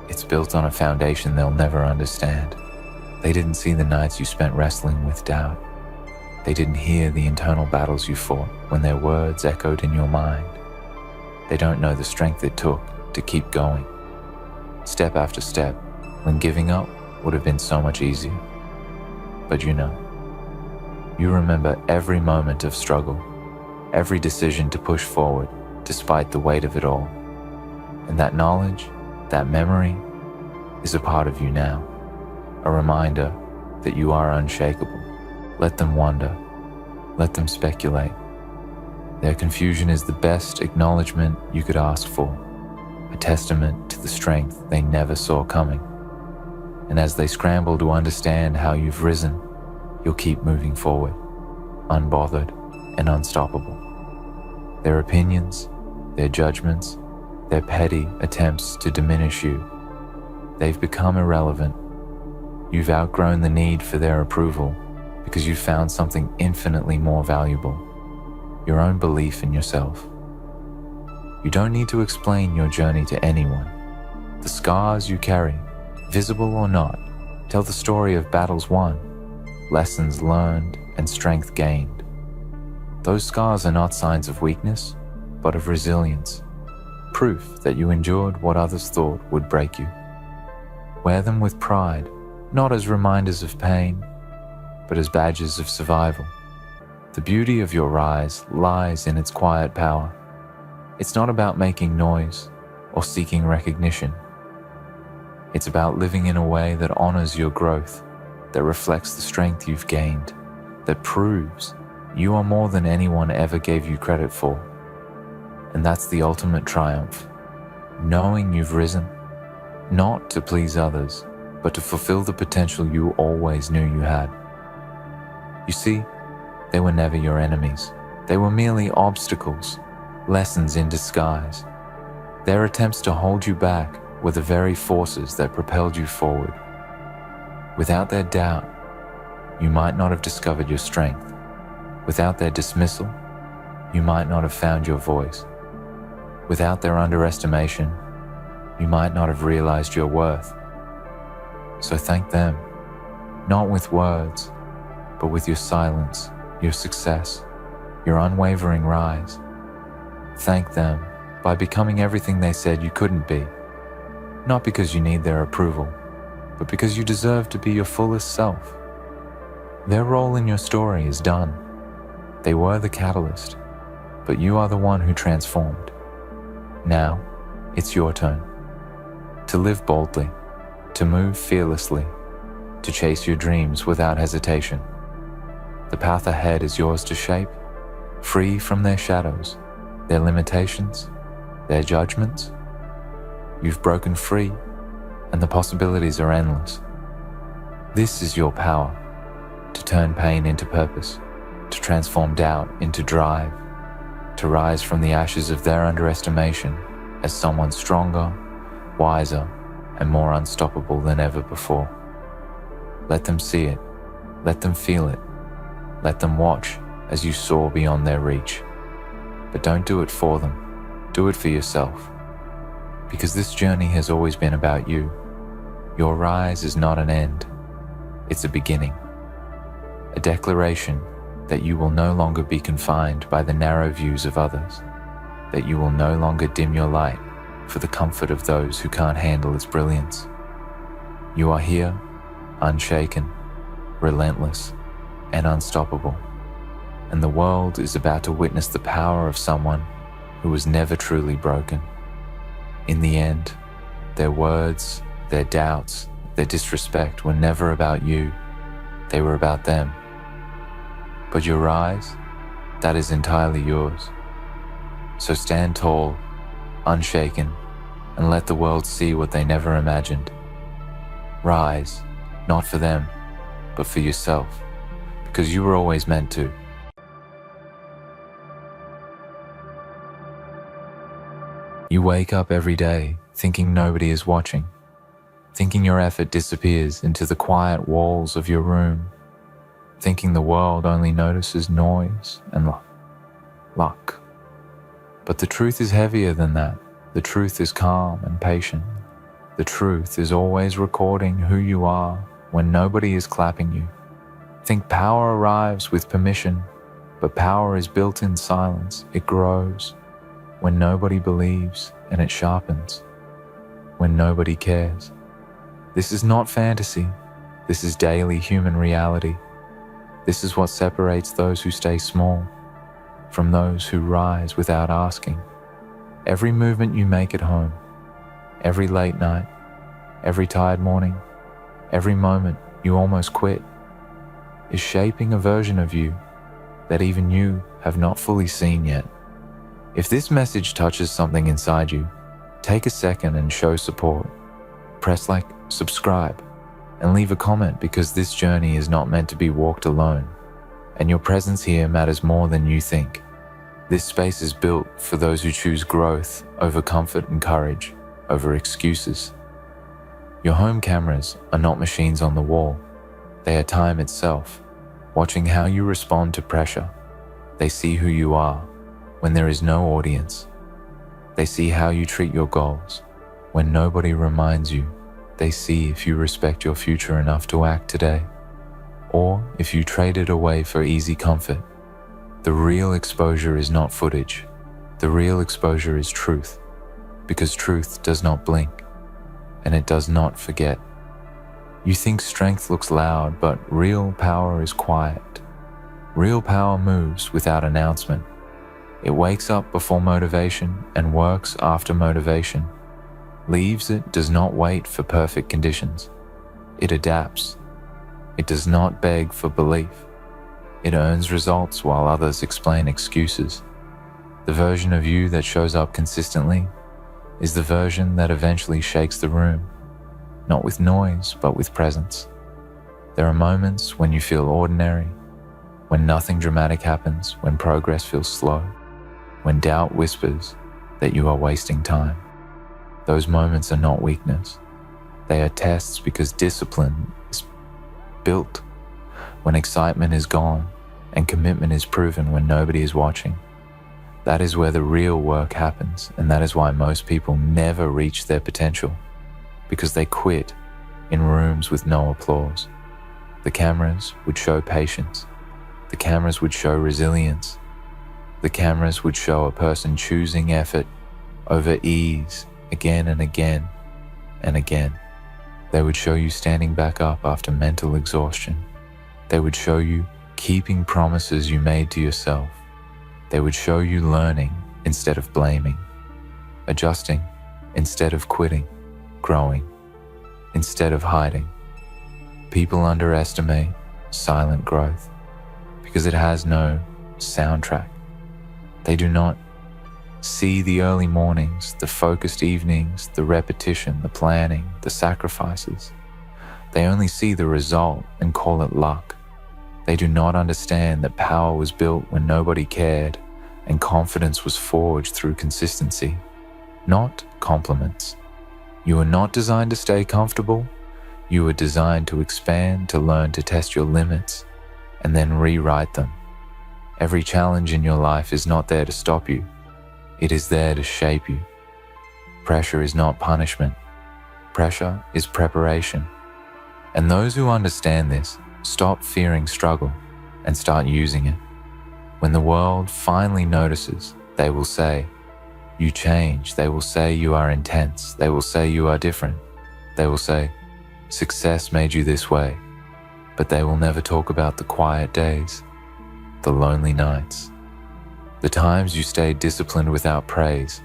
It's built on a foundation they'll never understand. They didn't see the nights you spent wrestling with doubt. They didn't hear the internal battles you fought when their words echoed in your mind. They don't know the strength it took to keep going, step after step, when giving up would have been so much easier. But you know, you remember every moment of struggle, every decision to push forward despite the weight of it all. And that knowledge, that memory, is a part of you now, a reminder that you are unshakable. Let them wonder, let them speculate. Their confusion is the best acknowledgement you could ask for, a testament to the strength they never saw coming. And as they scramble to understand how you've risen, you'll keep moving forward, unbothered and unstoppable. Their opinions, their judgments, their petty attempts to diminish you, they've become irrelevant. You've outgrown the need for their approval because you've found something infinitely more valuable, your own belief in yourself. You don't need to explain your journey to anyone. The scars you carry, visible or not, tell the story of battles won, lessons learned, and strength gained. Those scars are not signs of weakness, but of resilience, proof that you endured what others thought would break you. Wear them with pride, not as reminders of pain, but as badges of survival. The beauty of your rise lies in its quiet power. It's not about making noise or seeking recognition. It's about living in a way that honors your growth, that reflects the strength you've gained, that proves you are more than anyone ever gave you credit for. And that's the ultimate triumph, knowing you've risen, not to please others, but to fulfill the potential you always knew you had. You see, they were never your enemies. They were merely obstacles, lessons in disguise. Their attempts to hold you back were the very forces that propelled you forward. Without their doubt, you might not have discovered your strength. Without their dismissal, you might not have found your voice. Without their underestimation, you might not have realized your worth. So thank them, not with words, but with your silence, your success, your unwavering rise. Thank them by becoming everything they said you couldn't be, not because you need their approval, but because you deserve to be your fullest self. Their role in your story is done. They were the catalyst, but you are the one who transformed. Now, it's your turn. To live boldly, to move fearlessly, to chase your dreams without hesitation. The path ahead is yours to shape, free from their shadows, their limitations, their judgments. You've broken free, and the possibilities are endless. This is your power, to turn pain into purpose, to transform doubt into drive, to rise from the ashes of their underestimation as someone stronger, wiser, and more unstoppable than ever before. Let them see it, let them feel it, let them watch as you soar beyond their reach. But don't do it for them, do it for yourself. Because this journey has always been about you. Your rise is not an end, it's a beginning. A declaration that you will no longer be confined by the narrow views of others, that you will no longer dim your light for the comfort of those who can't handle its brilliance. You are here, unshaken, relentless, and unstoppable, and the world is about to witness the power of someone who was never truly broken. In the end, their words, their doubts, their disrespect were never about you, they were about them. But your rise, that is entirely yours. So stand tall, unshaken, and let the world see what they never imagined. Rise, not for them, but for yourself, because you were always meant to. You wake up every day thinking nobody is watching, thinking your effort disappears into the quiet walls of your room, thinking the world only notices noise and luck. But the truth is heavier than that. The truth is calm and patient. The truth is always recording who you are when nobody is clapping you. Think power arrives with permission, but power is built in silence. It grows when nobody believes, and it sharpens when nobody cares. This is not fantasy. This is daily human reality. This is what separates those who stay small from those who rise without asking. Every movement you make at home, every late night, every tired morning, every moment you almost quit, is shaping a version of you that even you have not fully seen yet. If this message touches something inside you, take a second and show support. Press like, subscribe, and leave a comment, because this journey is not meant to be walked alone, and your presence here matters more than you think. This space is built for those who choose growth over comfort and courage over excuses. Your home cameras are not machines on the wall. They are time itself, watching how you respond to pressure. They see who you are when there is no audience. They see how you treat your goals when nobody reminds you. They see if you respect your future enough to act today, or if you trade it away for easy comfort. The real exposure is not footage. The real exposure is truth, because truth does not blink, and it does not forget. You think strength looks loud, but real power is quiet. Real power moves without announcement. It wakes up before motivation and works after motivation. Leaves it does not wait for perfect conditions. It adapts. It does not beg for belief. It earns results while others explain excuses. The version of you that shows up consistently, is the version that eventually shakes the room, not with noise, but with presence. There are moments when you feel ordinary, when nothing dramatic happens, when progress feels slow, when doubt whispers that you are wasting time. Those moments are not weakness. They are tests because discipline is built when excitement is gone and commitment is proven when nobody is watching. That is where the real work happens, and that is why most people never reach their potential, because they quit in rooms with no applause. The cameras would show patience. The cameras would show resilience. The cameras would show a person choosing effort over ease again and again and again. They would show you standing back up after mental exhaustion. They would show you keeping promises you made to yourself. They would show you learning instead of blaming, adjusting instead of quitting, growing instead of hiding. People underestimate silent growth because it has no soundtrack. They do not see the early mornings, the focused evenings, the repetition, the planning, the sacrifices. They only see the result and call it luck. They do not understand that power was built when nobody cared and confidence was forged through consistency, not compliments. You were not designed to stay comfortable. You were designed to expand, to learn, to test your limits, and then rewrite them. Every challenge in your life is not there to stop you. It is there to shape you. Pressure is not punishment. Pressure is preparation. And those who understand this stop fearing struggle and start using it. When the world finally notices, they will say, "You change." They will say, "You are intense." They will say, "You are different." They will say, "Success made you this way." But they will never talk about the quiet days, the lonely nights, the times you stayed disciplined without praise.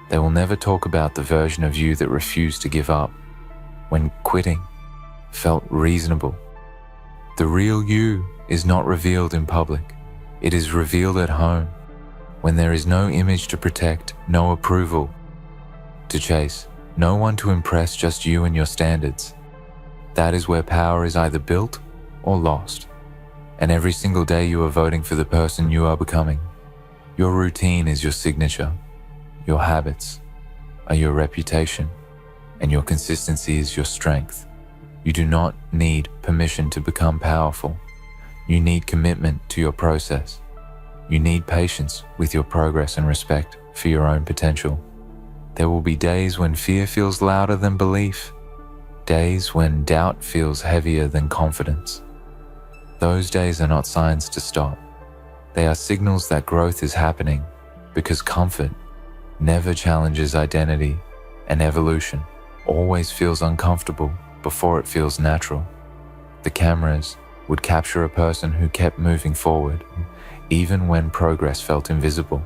They will never talk about the version of you that refused to give up when quitting felt reasonable. The real you is not revealed in public. It is revealed at home, when there is no image to protect, no approval to chase, no one to impress, just you and your standards. That is where power is either built or lost. And every single day you are voting for the person you are becoming. Your routine is your signature. Your habits are your reputation, and your consistency is your strength. You do not need permission to become powerful. You need commitment to your process. You need patience with your progress and respect for your own potential. There will be days when fear feels louder than belief, days when doubt feels heavier than confidence. Those days are not signs to stop. They are signals that growth is happening, because comfort never challenges identity, and evolution always feels uncomfortable before it feels natural. The cameras would capture a person who kept moving forward, even when progress felt invisible.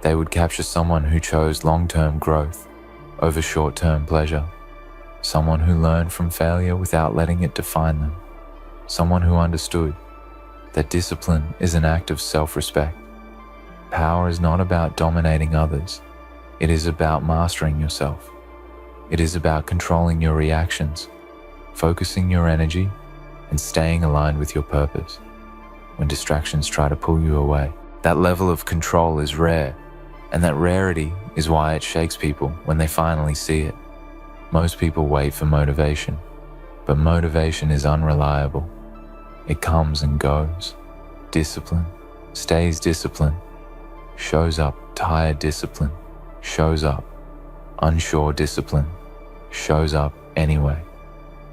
They would capture someone who chose long-term growth over short-term pleasure, someone who learned from failure without letting it define them, someone who understood that discipline is an act of self-respect. Power is not about dominating others. It is about mastering yourself. It is about controlling your reactions, focusing your energy, and staying aligned with your purpose when distractions try to pull you away. That level of control is rare, and that rarity is why it shakes people when they finally see it. Most people wait for motivation, but motivation is unreliable. It comes and goes. Discipline stays discipline, shows up tired discipline, shows up unsure discipline, shows up anyway.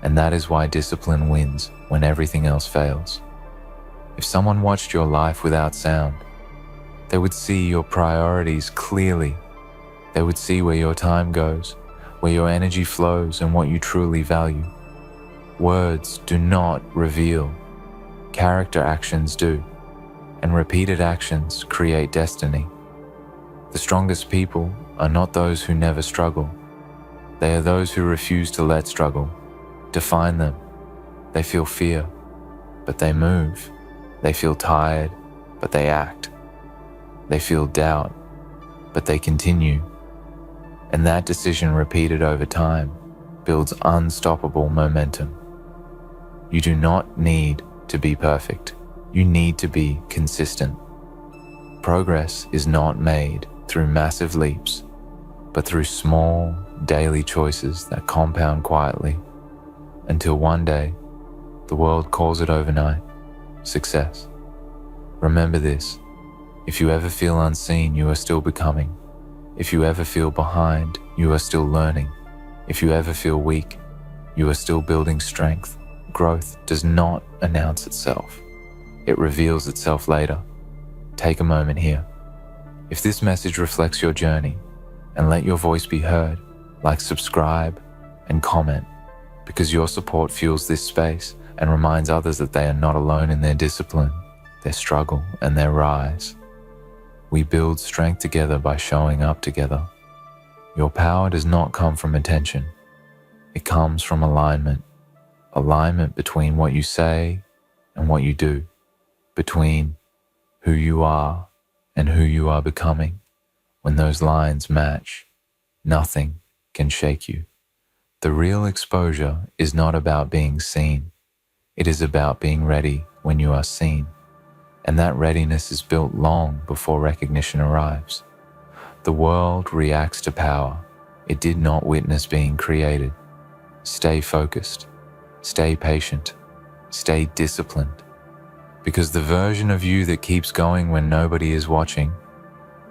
And that is why discipline wins when everything else fails. If someone watched your life without sound, they would see your priorities clearly. They would see where your time goes, where your energy flows, and what you truly value. Words do not reveal. Character actions do, and repeated actions create destiny. The strongest people are not those who never struggle. They are those who refuse to let struggle define them. They feel fear, but they move. They feel tired, but they act. They feel doubt, but they continue. And that decision repeated over time builds unstoppable momentum. You do not need to be perfect. You need to be consistent. Progress is not made through massive leaps, but through small, daily choices that compound quietly until one day the world calls it overnight success. Remember this: if you ever feel unseen, you are still becoming. If you ever feel behind, you are still learning. If you ever feel weak, you are still building strength. Growth does not announce itself. It reveals itself later. Take a moment here. If this message reflects your journey, and let your voice be heard, like, subscribe, and comment, because your support fuels this space and reminds others that they are not alone in their discipline, their struggle, and their rise. We build strength together by showing up together. Your power does not come from attention. It comes from alignment. Alignment between what you say and what you do, between who you are and who you are becoming. When those lines match, nothing can shake you. The real exposure is not about being seen. It is about being ready when you are seen. And that readiness is built long before recognition arrives. The world reacts to power. It did not witness being created. Stay focused. Stay patient. Stay disciplined. Because the version of you that keeps going when nobody is watching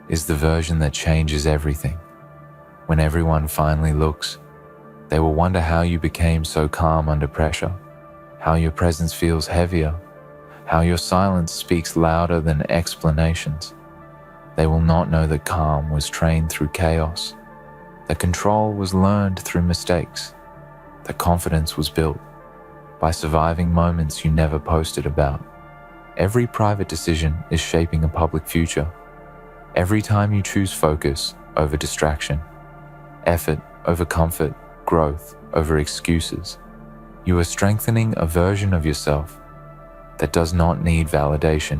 is the version that changes everything. When everyone finally looks, they will wonder how you became so calm under pressure, how your presence feels heavier, how your silence speaks louder than explanations. They will not know that calm was trained through chaos, that control was learned through mistakes, that confidence was built by surviving moments you never posted about. Every private decision is shaping a public future. Every time you choose focus over distraction, effort over comfort, growth over excuses, you are strengthening a version of yourself that does not need validation.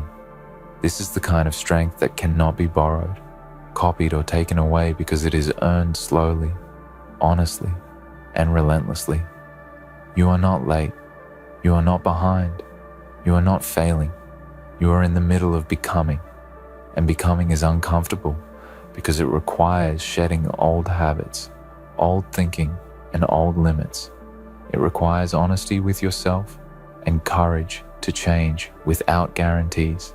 This is the kind of strength that cannot be borrowed, copied, or taken away, because it is earned slowly, honestly, and relentlessly. You are not late. You are not behind. You are not failing. You are in the middle of becoming. And becoming is uncomfortable because it requires shedding old habits, old thinking, and old limits. It requires honesty with yourself and courage to change without guarantees.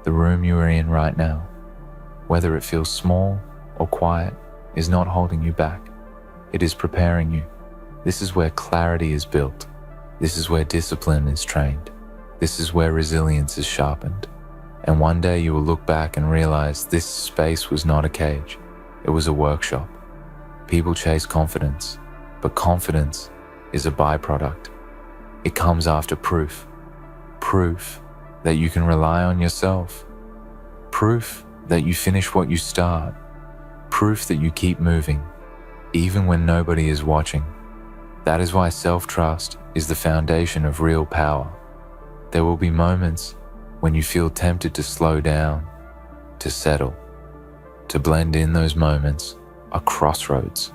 The room you are in right now, whether it feels small or quiet, is not holding you back. It is preparing you. This is where clarity is built. This is where discipline is trained. This is where resilience is sharpened. And one day you will look back and realize this space was not a cage. It was a workshop. People chase confidence, but confidence is a byproduct. It comes after proof. Proof that you can rely on yourself. Proof that you finish what you start. Proof that you keep moving, even when nobody is watching. That is why self-trust is the foundation of real power. There will be moments when you feel tempted to slow down, to settle, to blend in. Those moments are crossroads.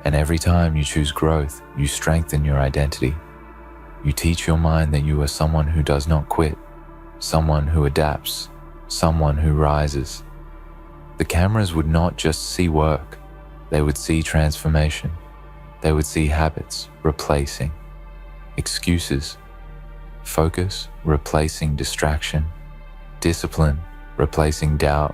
And every time you choose growth, you strengthen your identity. You teach your mind that you are someone who does not quit, someone who adapts, someone who rises. The cameras would not just see work, they would see transformation. They would see habits replacing excuses, focus replacing distraction, discipline replacing doubt.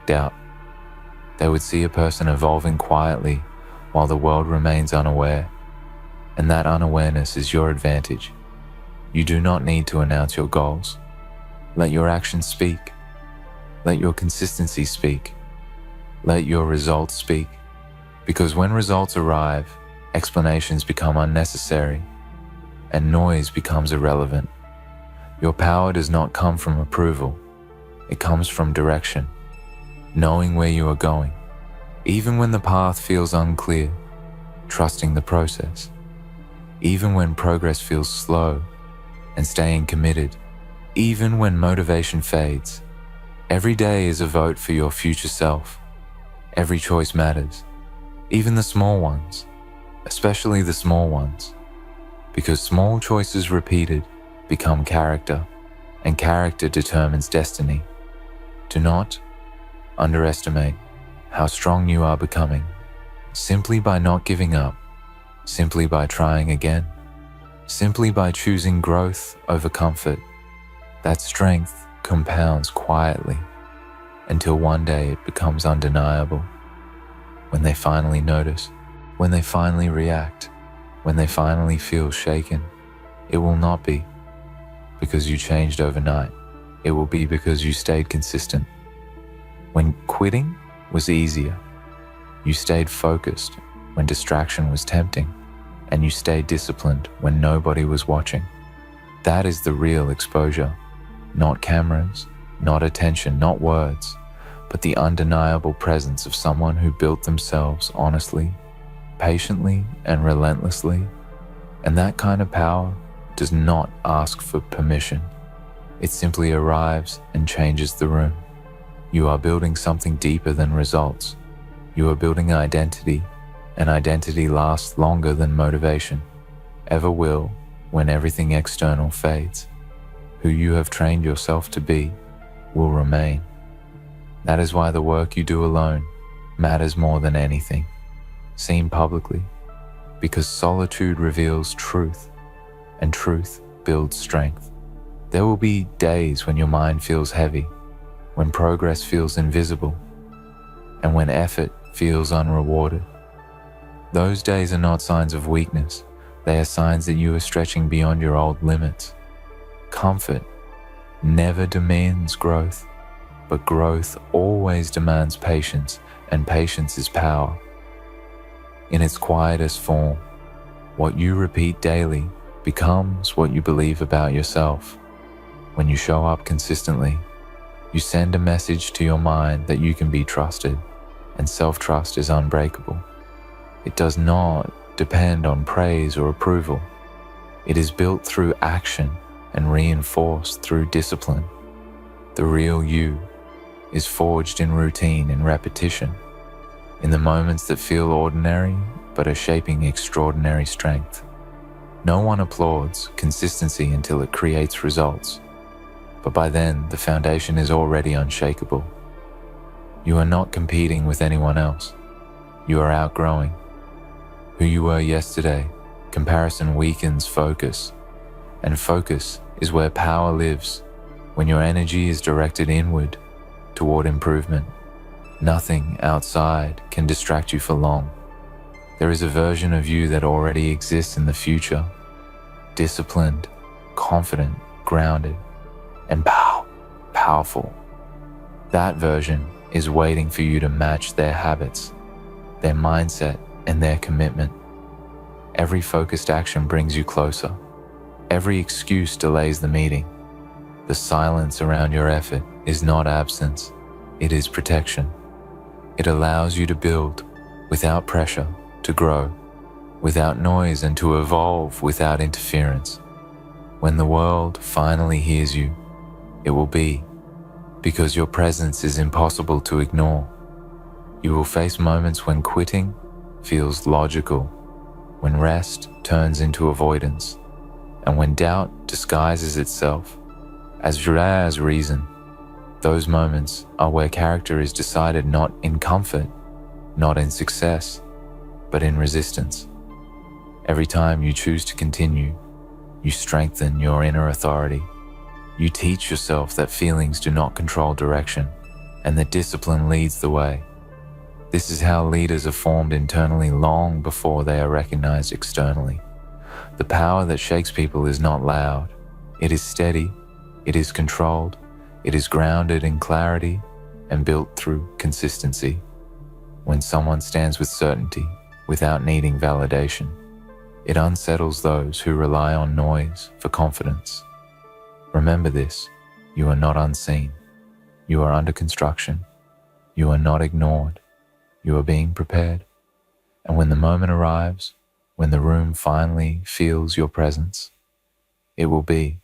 They would see a person evolving quietly while the world remains unaware. And that unawareness is your advantage. You do not need to announce your goals. Let your actions speak. Let your consistency speak. Let your results speak. Because when results arrive, explanations become unnecessary and noise becomes irrelevant. Your power does not come from approval. It comes from direction, knowing where you are going, even when the path feels unclear, trusting the process, even when progress feels slow, and staying committed, even when motivation fades. Every day is a vote for your future self. Every choice matters. even the small ones, especially the small ones, because small choices repeated become character, and character determines destiny. Do not underestimate how strong you are becoming simply by not giving up, simply by trying again, simply by choosing growth over comfort. That strength compounds quietly until one day it becomes undeniable. When they finally notice, when they finally react, when they finally feel shaken, it will not be because you changed overnight. It will be because you stayed consistent. When quitting was easier, you stayed focused when distraction was tempting, and you stayed disciplined when nobody was watching. That is the real exposure, not cameras, not attention, not words, but the undeniable presence of someone who built themselves honestly, patiently, and relentlessly. And that kind of power does not ask for permission. It simply arrives and changes the room. You are building something deeper than results. You are building identity, and identity lasts longer than motivation ever will when everything external fades. Who you have trained yourself to be will remain. That is why the work you do alone matters more than anything seen publicly, because solitude reveals truth, and truth builds strength. There will be days when your mind feels heavy, when progress feels invisible, and when effort feels unrewarded. Those days are not signs of weakness. They are signs that you are stretching beyond your old limits. Comfort never demands growth, but growth always demands patience, and patience is power. In its quietest form, what you repeat daily becomes what you believe about yourself. When you show up consistently, you send a message to your mind that you can be trusted, and self-trust is unbreakable. It does not depend on praise or approval. It is built through action and reinforced through discipline. The real you is forged in routine and repetition, in the moments that feel ordinary but are shaping extraordinary strength. No one applauds consistency until it creates results, but by then the foundation is already unshakable. You are not competing with anyone else. You are outgrowing who you were yesterday. Comparison weakens focus, and focus is where power lives. When your energy is directed inward toward improvement, nothing outside can distract you for long. There is a version of you that already exists in the future, disciplined, confident, grounded, and powerful. That version is waiting for you to match their habits, their mindset, and their commitment. Every focused action brings you closer. Every excuse delays the meeting. The silence around your effort is not absence, it is protection. It allows you to build without pressure, to grow without noise, and to evolve without interference. When the world finally hears you, it will be because your presence is impossible to ignore. You will face moments when quitting feels logical, when rest turns into avoidance, and when doubt disguises itself as reason. Those moments are where character is decided not in comfort, not in success, but in resistance. Every time you choose to continue, you strengthen your inner authority. You teach yourself that feelings do not control direction, and that discipline leads the way. This is how leaders are formed internally long before they are recognized externally. The power that shakes people is not loud. It is steady, it is controlled, it is grounded in clarity and built through consistency. When someone stands with certainty, without needing validation, it unsettles those who rely on noise for confidence. Remember this, you are not unseen. You are under construction. You are not ignored. You are being prepared. And when the moment arrives, when the room finally feels your presence, it will be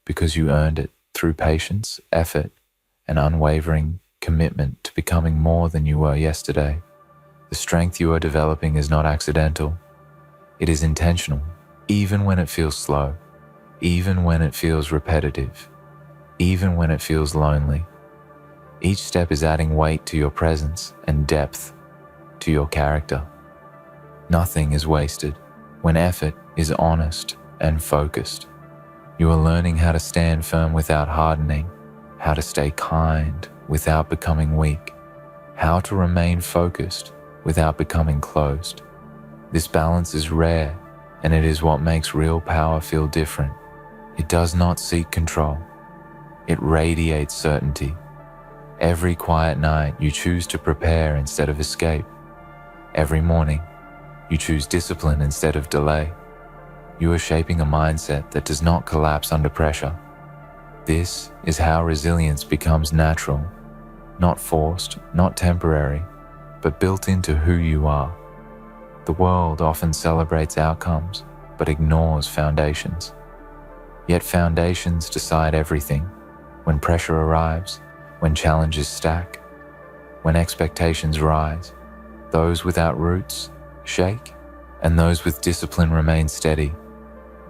because you earned it through patience, effort, and unwavering commitment to becoming more than you were yesterday. The strength you are developing is not accidental. It is intentional, even when it feels slow, even when it feels repetitive, even when it feels lonely. Each step is adding weight to your presence and depth to your character. Nothing is wasted when effort is honest and focused. You are learning how to stand firm without hardening, how to stay kind without becoming weak, how to remain focused without becoming closed. This balance is rare, and it is what makes real power feel different. It does not seek control. It radiates certainty. Every quiet night, you choose to prepare instead of escape. Every morning, you choose discipline instead of delay. You are shaping a mindset that does not collapse under pressure. This is how resilience becomes natural, not forced, not temporary, but built into who you are. The world often celebrates outcomes, but ignores foundations. Yet foundations decide everything. When pressure arrives, when challenges stack, when expectations rise, those without roots shake, and those with discipline remain steady.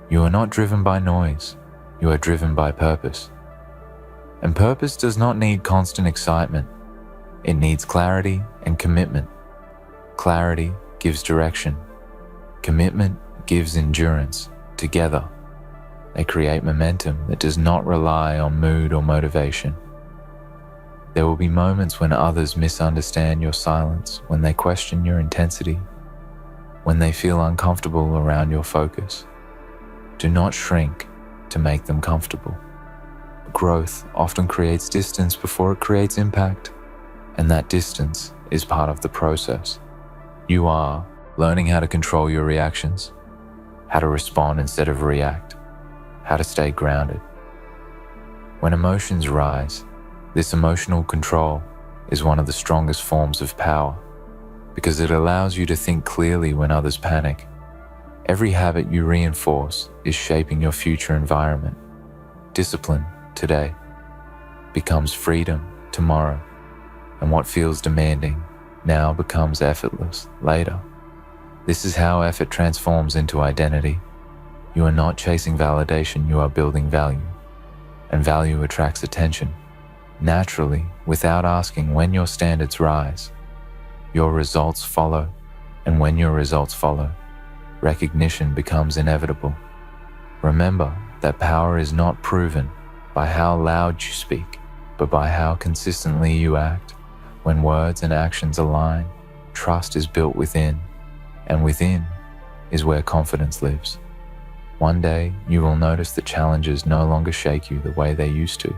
You are not driven by noise, you are driven by purpose. And purpose does not need constant excitement. It needs clarity and commitment. Clarity gives direction. Commitment gives endurance. Together, they create momentum that does not rely on mood or motivation. There will be moments when others misunderstand your silence, when they question your intensity, when they feel uncomfortable around your focus. Do not shrink to make them comfortable. Growth often creates distance before it creates impact, and that distance is part of the process. You are learning how to control your reactions, how to respond instead of react, how to stay grounded. When emotions rise, this emotional control is one of the strongest forms of power because it allows you to think clearly when others panic. Every habit you reinforce is shaping your future environment. Discipline today becomes freedom tomorrow, and what feels demanding now becomes effortless later. This is how effort transforms into identity. You are not chasing validation, you are building value, and value attracts attention. Naturally, without asking, when your standards rise, your results follow, and when your results follow, recognition becomes inevitable. Remember that power is not proven by how loud you speak, but by how consistently you act. When words and actions align, trust is built within, and within is where confidence lives. One day, you will notice that challenges no longer shake you the way they used to.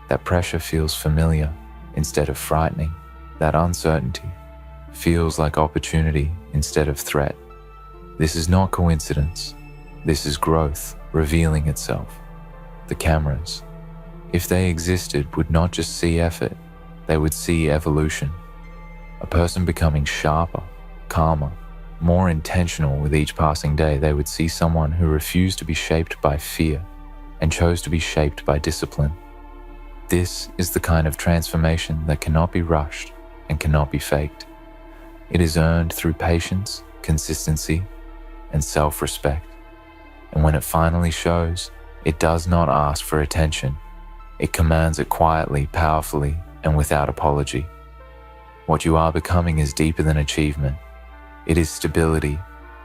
That pressure feels familiar instead of frightening. That uncertainty feels like opportunity instead of threat. This is not coincidence. This is growth revealing itself. The cameras, if they existed, would not just see effort, they would see evolution. A person becoming sharper, calmer, more intentional with each passing day. They would see someone who refused to be shaped by fear and chose to be shaped by discipline. This is the kind of transformation that cannot be rushed and cannot be faked. It is earned through patience, consistency, and self-respect. And when it finally shows, it does not ask for attention. It commands it quietly, powerfully, and without apology. What you are becoming is deeper than achievement. It is stability.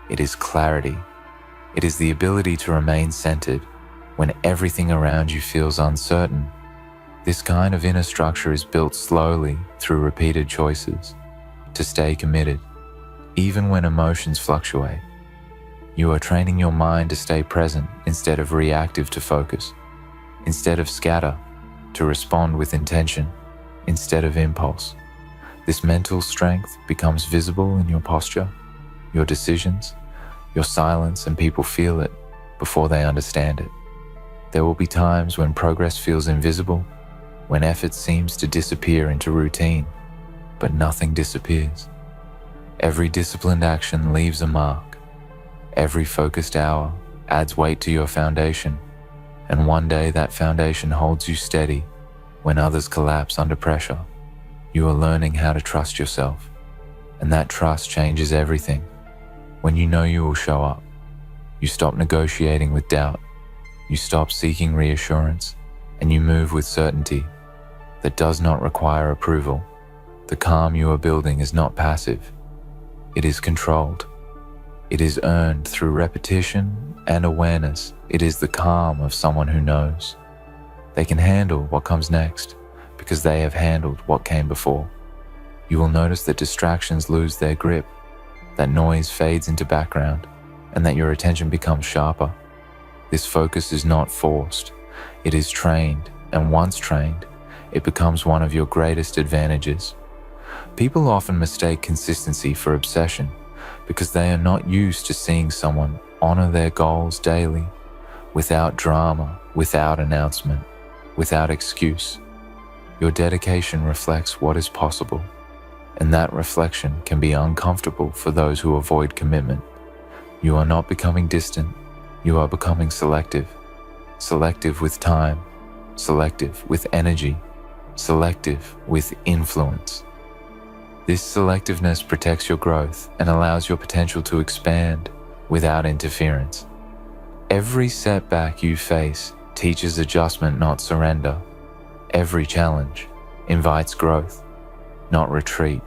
It is clarity. It is the ability to remain centered when everything around you feels uncertain. This kind of inner structure is built slowly through repeated choices to stay committed, even when emotions fluctuate. You are training your mind to stay present instead of reactive, to focus instead of scatter, to respond with intention instead of impulse. This mental strength becomes visible in your posture, your decisions, your silence, and people feel it before they understand it. There will be times when progress feels invisible, when effort seems to disappear into routine, but nothing disappears. Every disciplined action leaves a mark. Every focused hour adds weight to your foundation, and one day that foundation holds you steady when others collapse under pressure. You are learning how to trust yourself, And that trust changes everything. When you know you will show up, you stop negotiating with doubt, you stop seeking reassurance, and you move with certainty that does not require approval. The calm you are building is not passive. It is controlled. It is earned through repetition and awareness. It is the calm of someone who knows. They can handle what comes next because they have handled what came before. You will notice that distractions lose their grip, that noise fades into background, and that your attention becomes sharper. This focus is not forced. It is trained, and once trained, it becomes one of your greatest advantages. People often mistake consistency for obsession because they are not used to seeing someone honor their goals daily, without drama, without announcement, without excuse. Your dedication reflects what is possible, and that reflection can be uncomfortable for those who avoid commitment. You are not becoming distant, you are becoming selective. Selective with time, selective with energy, selective with influence. This selectiveness protects your growth and allows your potential to expand without interference. Every setback you face teaches adjustment, not surrender. Every challenge invites growth, not retreat.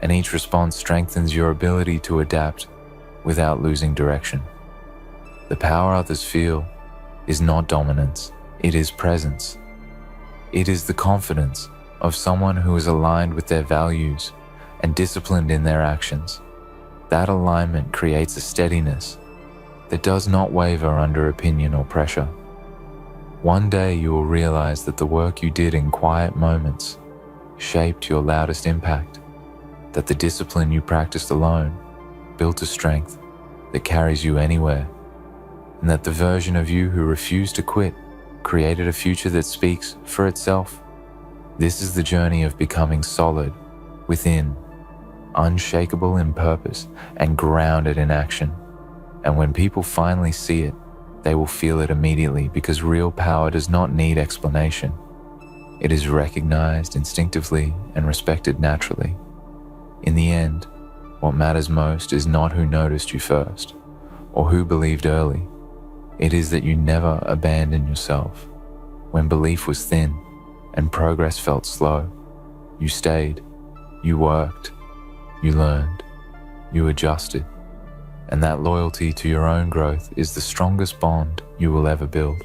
And each response strengthens your ability to adapt without losing direction. The power others feel is not dominance, it is presence. It is the confidence of someone who is aligned with their values and disciplined in their actions. That alignment creates a steadiness that does not waver under opinion or pressure. One day you will realize that the work you did in quiet moments shaped your loudest impact, that the discipline you practiced alone built a strength that carries you anywhere, and that the version of you who refused to quit created a future that speaks for itself. This is the journey of becoming solid within, unshakable in purpose and grounded in action. And when people finally see it, they will feel it immediately, because real power does not need explanation. It is recognized instinctively and respected naturally. In the end, what matters most is not who noticed you first or who believed early. It is that you never abandoned yourself. When belief was thin and progress felt slow, you stayed, you worked, you learned, you adjusted. And that loyalty to your own growth is the strongest bond you will ever build.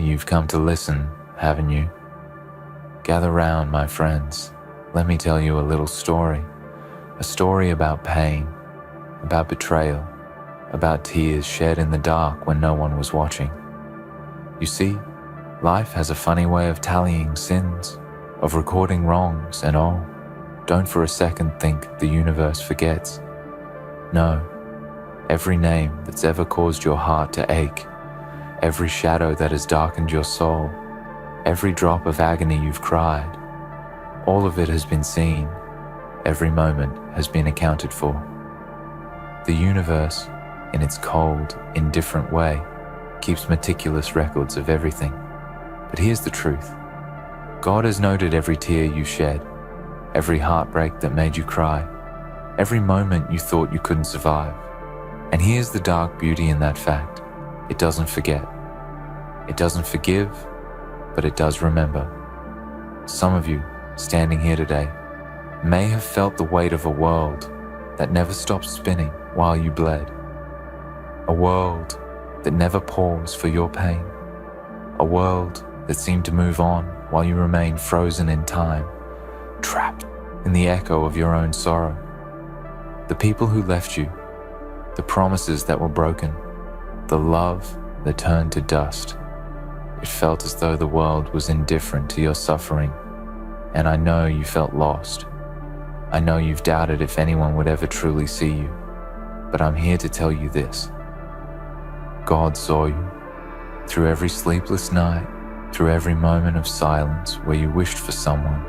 You've come to listen, haven't you? Gather round, my friends. Let me tell you a little story. A story about pain, about betrayal, about tears shed in the dark when no one was watching. You see, life has a funny way of tallying sins, of recording wrongs, and oh, don't for a second think the universe forgets. No, every name that's ever caused your heart to ache, every shadow that has darkened your soul, every drop of agony you've cried, all of it has been seen, every moment has been accounted for. The universe, in its cold, indifferent way, keeps meticulous records of everything. But here's the truth. God has noted every tear you shed, every heartbreak that made you cry, every moment you thought you couldn't survive. And here's the dark beauty in that fact. It doesn't forget. It doesn't forgive, but it does remember. Some of you, standing here today, may have felt the weight of a world that never stopped spinning while you bled. A world that never paused for your pain. A world that seemed to move on while you remained frozen in time, trapped in the echo of your own sorrow. The people who left you, the promises that were broken, the love that turned to dust. It felt as though the world was indifferent to your suffering, and I know you felt lost. I know you've doubted if anyone would ever truly see you, but I'm here to tell you this. God saw you through every sleepless night, through every moment of silence where you wished for someone,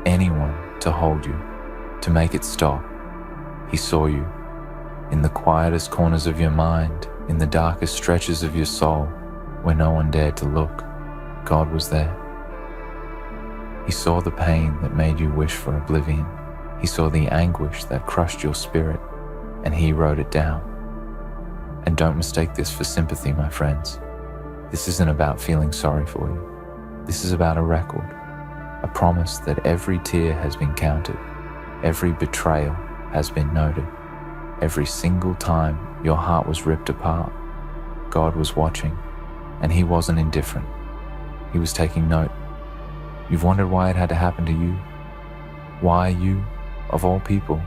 anyone, to hold you, to make it stop. He saw you in the quietest corners of your mind, in the darkest stretches of your soul, where no one dared to look. God was there. He saw the pain that made you wish for oblivion. He saw the anguish that crushed your spirit, and he wrote it down. And don't mistake this for sympathy, my friends. This isn't about feeling sorry for you. This is about a record, a promise that every tear has been counted, every betrayal has been noted, every single time your heart was ripped apart. God was watching, and he wasn't indifferent. He was taking note. You've wondered why it had to happen to you? Why you, of all people,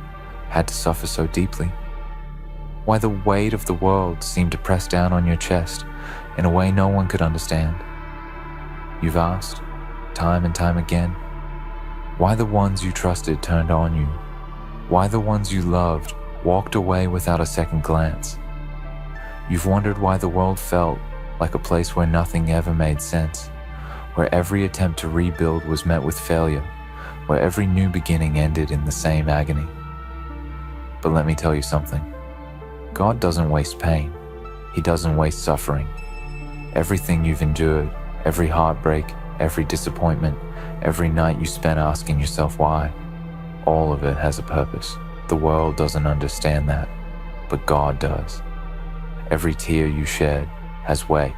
had to suffer so deeply? Why the weight of the world seemed to press down on your chest in a way no one could understand? You've asked, time and time again, why the ones you trusted turned on you? Why the ones you loved walked away without a second glance? You've wondered why the world felt like a place where nothing ever made sense, where every attempt to rebuild was met with failure, where every new beginning ended in the same agony. But let me tell you something. God doesn't waste pain. He doesn't waste suffering. Everything you've endured, every heartbreak, every disappointment, every night you spent asking yourself why, all of it has a purpose. The world doesn't understand that, but God does. Every tear you shed has weight.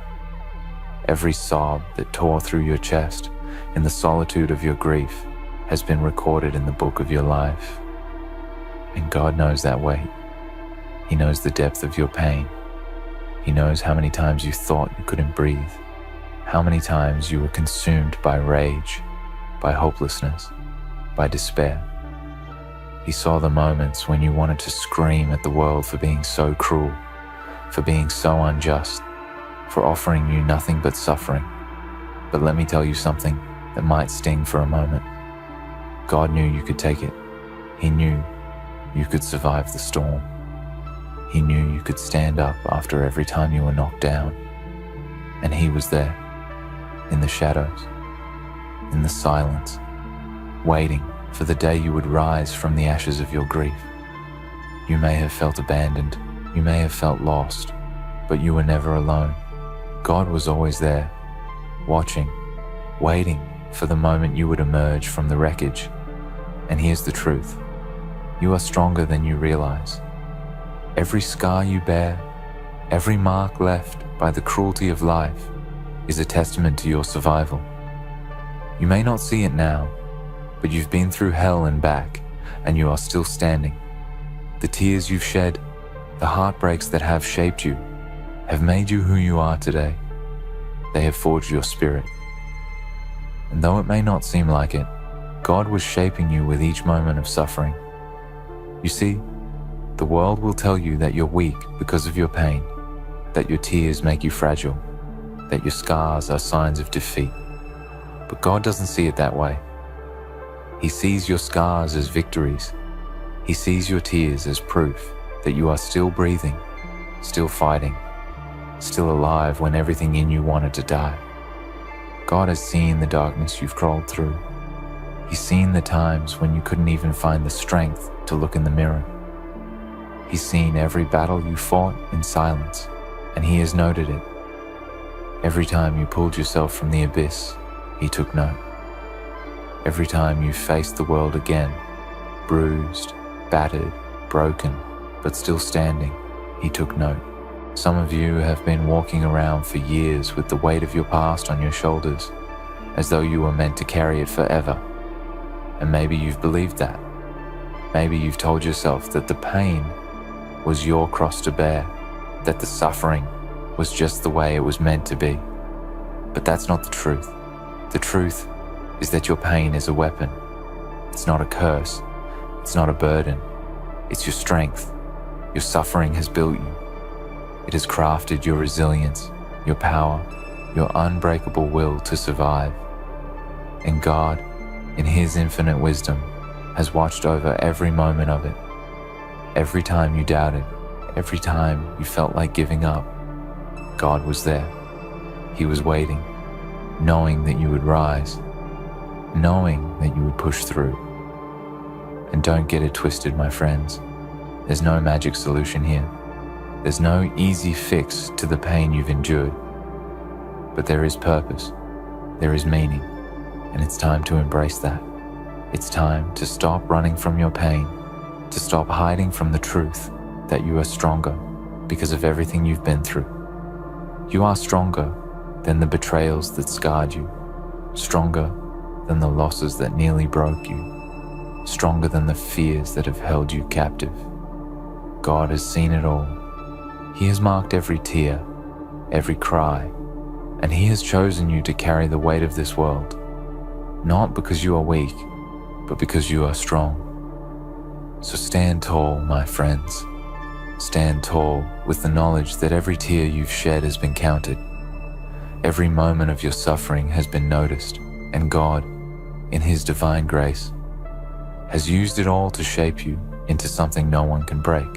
Every sob that tore through your chest in the solitude of your grief has been recorded in the book of your life. And God knows that weight. He knows the depth of your pain. He knows how many times you thought you couldn't breathe, how many times you were consumed by rage, by hopelessness, by despair. He saw the moments when you wanted to scream at the world for being so cruel, for being so unjust, for offering you nothing but suffering. But let me tell you something that might sting for a moment. God knew you could take it. He knew you could survive the storm. He knew you could stand up after every time you were knocked down. And he was there, in the shadows, in the silence, waiting for the day you would rise from the ashes of your grief. You may have felt abandoned, you may have felt lost, but you were never alone. God was always there, watching, waiting for the moment you would emerge from the wreckage. And here's the truth. You are stronger than you realize. Every scar you bear, every mark left by the cruelty of life is a testament to your survival. You may not see it now, but you've been through hell and back, and you are still standing. The tears you've shed, the heartbreaks that have shaped you, have made you who you are today. They have forged your spirit. And though it may not seem like it, God was shaping you with each moment of suffering. You see, the world will tell you that you're weak because of your pain, that your tears make you fragile, that your scars are signs of defeat. But God doesn't see it that way. He sees your scars as victories. He sees your tears as proof that you are still breathing, still fighting, still alive when everything in you wanted to die. God has seen the darkness you've crawled through. He's seen the times when you couldn't even find the strength to look in the mirror. He's seen every battle you fought in silence, and he has noted it. Every time you pulled yourself from the abyss, he took note. Every time you faced the world again, bruised, battered, broken, but still standing, he took note. Some of you have been walking around for years with the weight of your past on your shoulders, as though you were meant to carry it forever. And maybe you've believed that. Maybe you've told yourself that the pain was your cross to bear, that the suffering was just the way it was meant to be. But that's not the truth. The truth is that your pain is a weapon. It's not a curse. It's not a burden. It's your strength. Your suffering has built you. It has crafted your resilience, your power, your unbreakable will to survive. And God, in his infinite wisdom, has watched over every moment of it. Every time you doubted, every time you felt like giving up, God was there. He was waiting, knowing that you would rise, knowing that you would push through. And don't get it twisted, my friends. There's no magic solution here. There's no easy fix to the pain you've endured. But there is purpose, there is meaning, And it's time to embrace that. It's time to stop running from your pain, to stop hiding from the truth that you are stronger because of everything you've been through. You are stronger than the betrayals that scarred you, stronger than the losses that nearly broke you, stronger than the fears that have held you captive. God has seen it all. He has marked every tear, every cry, and He has chosen you to carry the weight of this world, not because you are weak, but because you are strong. So stand tall, my friends. Stand tall with the knowledge that every tear you've shed has been counted. Every moment of your suffering has been noticed, and God, in His divine grace, has used it all to shape you into something no one can break.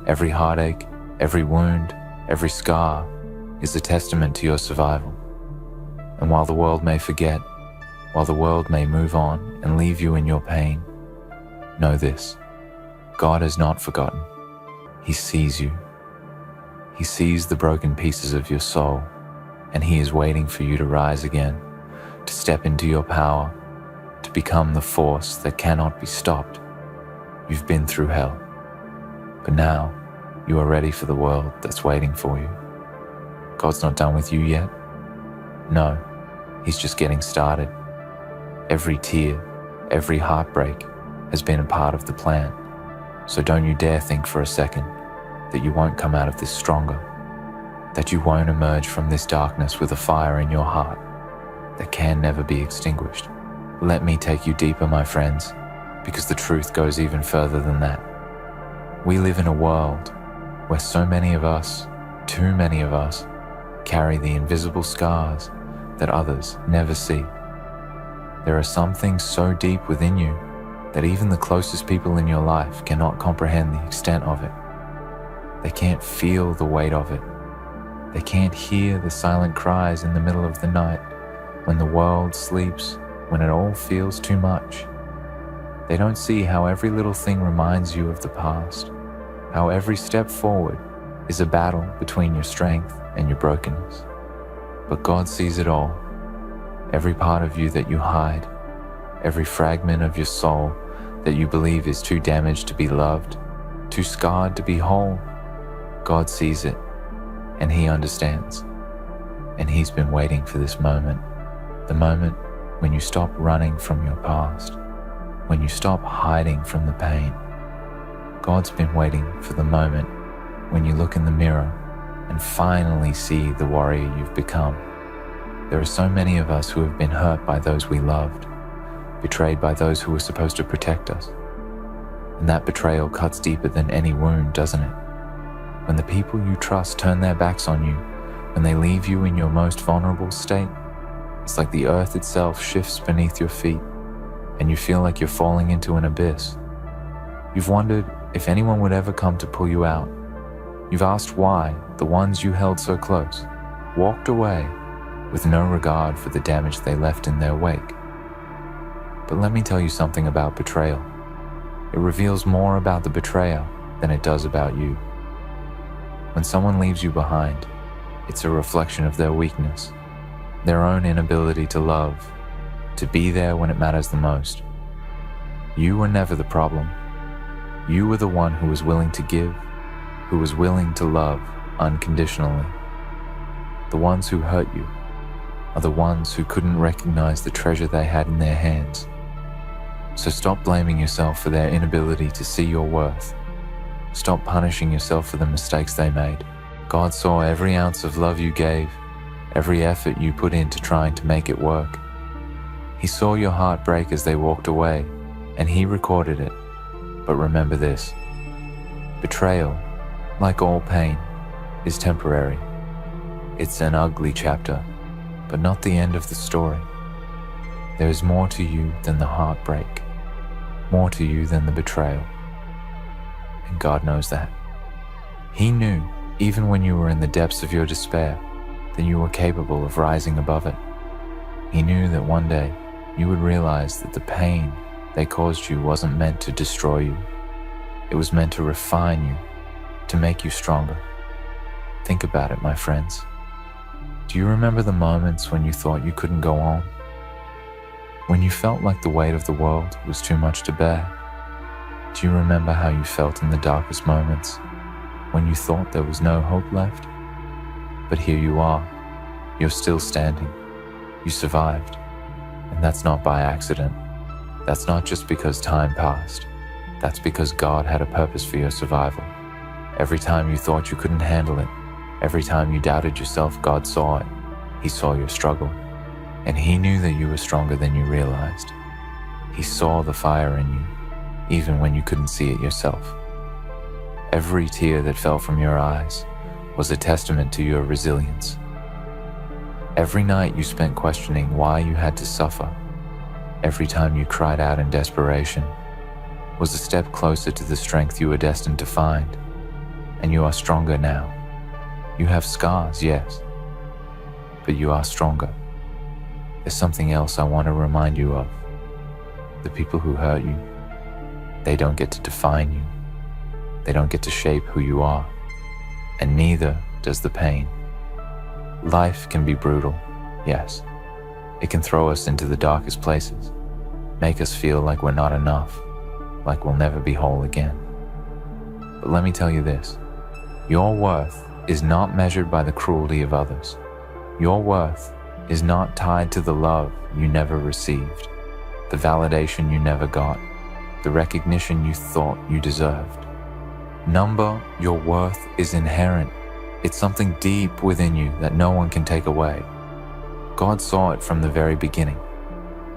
Every heartache, every wound, every scar is a testament to your survival. And while the world may forget, while the world may move on and leave you in your pain, know this: God has not forgotten. He sees you. He sees the broken pieces of your soul, and He is waiting for you to rise again, to step into your power, to become the force that cannot be stopped. You've been through hell, but now you are ready for the world that's waiting for you. God's not done with you yet. No, He's just getting started. Every tear, every heartbreak has been a part of the plan. So don't you dare think for a second that you won't come out of this stronger, that you won't emerge from this darkness with a fire in your heart that can never be extinguished. Let me take you deeper, my friends, because the truth goes even further than that. We live in a world where so many of us, too many of us, carry the invisible scars that others never see. There are some things so deep within you that even the closest people in your life cannot comprehend the extent of it. They can't feel the weight of it. They can't hear the silent cries in the middle of the night when the world sleeps, when it all feels too much. They don't see how every little thing reminds you of the past, how every step forward is a battle between your strength and your brokenness. But God sees it all. Every part of you that you hide, every fragment of your soul that you believe is too damaged to be loved, too scarred to be whole, God sees it, and He understands. And He's been waiting for this moment, the moment when you stop running from your past, when you stop hiding from the pain. God's been waiting for the moment when you look in the mirror and finally see the warrior you've become. There are so many of us who have been hurt by those we loved, betrayed by those who were supposed to protect us. And that betrayal cuts deeper than any wound, doesn't it? When the people you trust turn their backs on you, when they leave you in your most vulnerable state, it's like the earth itself shifts beneath your feet, and you feel like you're falling into an abyss. You've wondered if anyone would ever come to pull you out. You've asked why the ones you held so close walked away with no regard for the damage they left in their wake. But let me tell you something about betrayal. It reveals more about the betrayer than it does about you. When someone leaves you behind, it's a reflection of their weakness, their own inability to love, to be there when it matters the most. You were never the problem. You were the one who was willing to give, who was willing to love unconditionally. The ones who hurt you are the ones who couldn't recognize the treasure they had in their hands. So stop blaming yourself for their inability to see your worth. Stop punishing yourself for the mistakes they made. God saw every ounce of love you gave, every effort you put into trying to make it work. He saw your heart break as they walked away, and He recorded it. But remember this: betrayal, like all pain, is temporary. It's an ugly chapter, but not the end of the story. There is more to you than the heartbreak, more to you than the betrayal. And God knows that. He knew, even when you were in the depths of your despair, that you were capable of rising above it. He knew that one day you would realize that the pain they caused you wasn't meant to destroy you. It was meant to refine you, to make you stronger. Think about it, my friends. Do you remember the moments when you thought you couldn't go on? When you felt like the weight of the world was too much to bear? Do you remember how you felt in the darkest moments, when you thought there was no hope left? But here you are, you're still standing, you survived, and that's not by accident. That's not just because time passed, that's because God had a purpose for your survival. Every time you thought you couldn't handle it, every time you doubted yourself, God saw it. He saw your struggle, and He knew that you were stronger than you realized. He saw the fire in you, even when you couldn't see it yourself. Every tear that fell from your eyes was a testament to your resilience. Every night you spent questioning why you had to suffer, every time you cried out in desperation, was a step closer to the strength you were destined to find. And you are stronger now. You have scars, yes, but you are stronger. There's something else I want to remind you of. The people who hurt you, they don't get to define you. They don't get to shape who you are, and neither does the pain. Life can be brutal, yes. It can throw us into the darkest places, make us feel like we're not enough, like we'll never be whole again. But let me tell you this, your worth is not measured by the cruelty of others. Your worth is not tied to the love you never received, the validation you never got, the recognition you thought you deserved. Number, your worth is inherent. It's something deep within you that no one can take away. God saw it from the very beginning.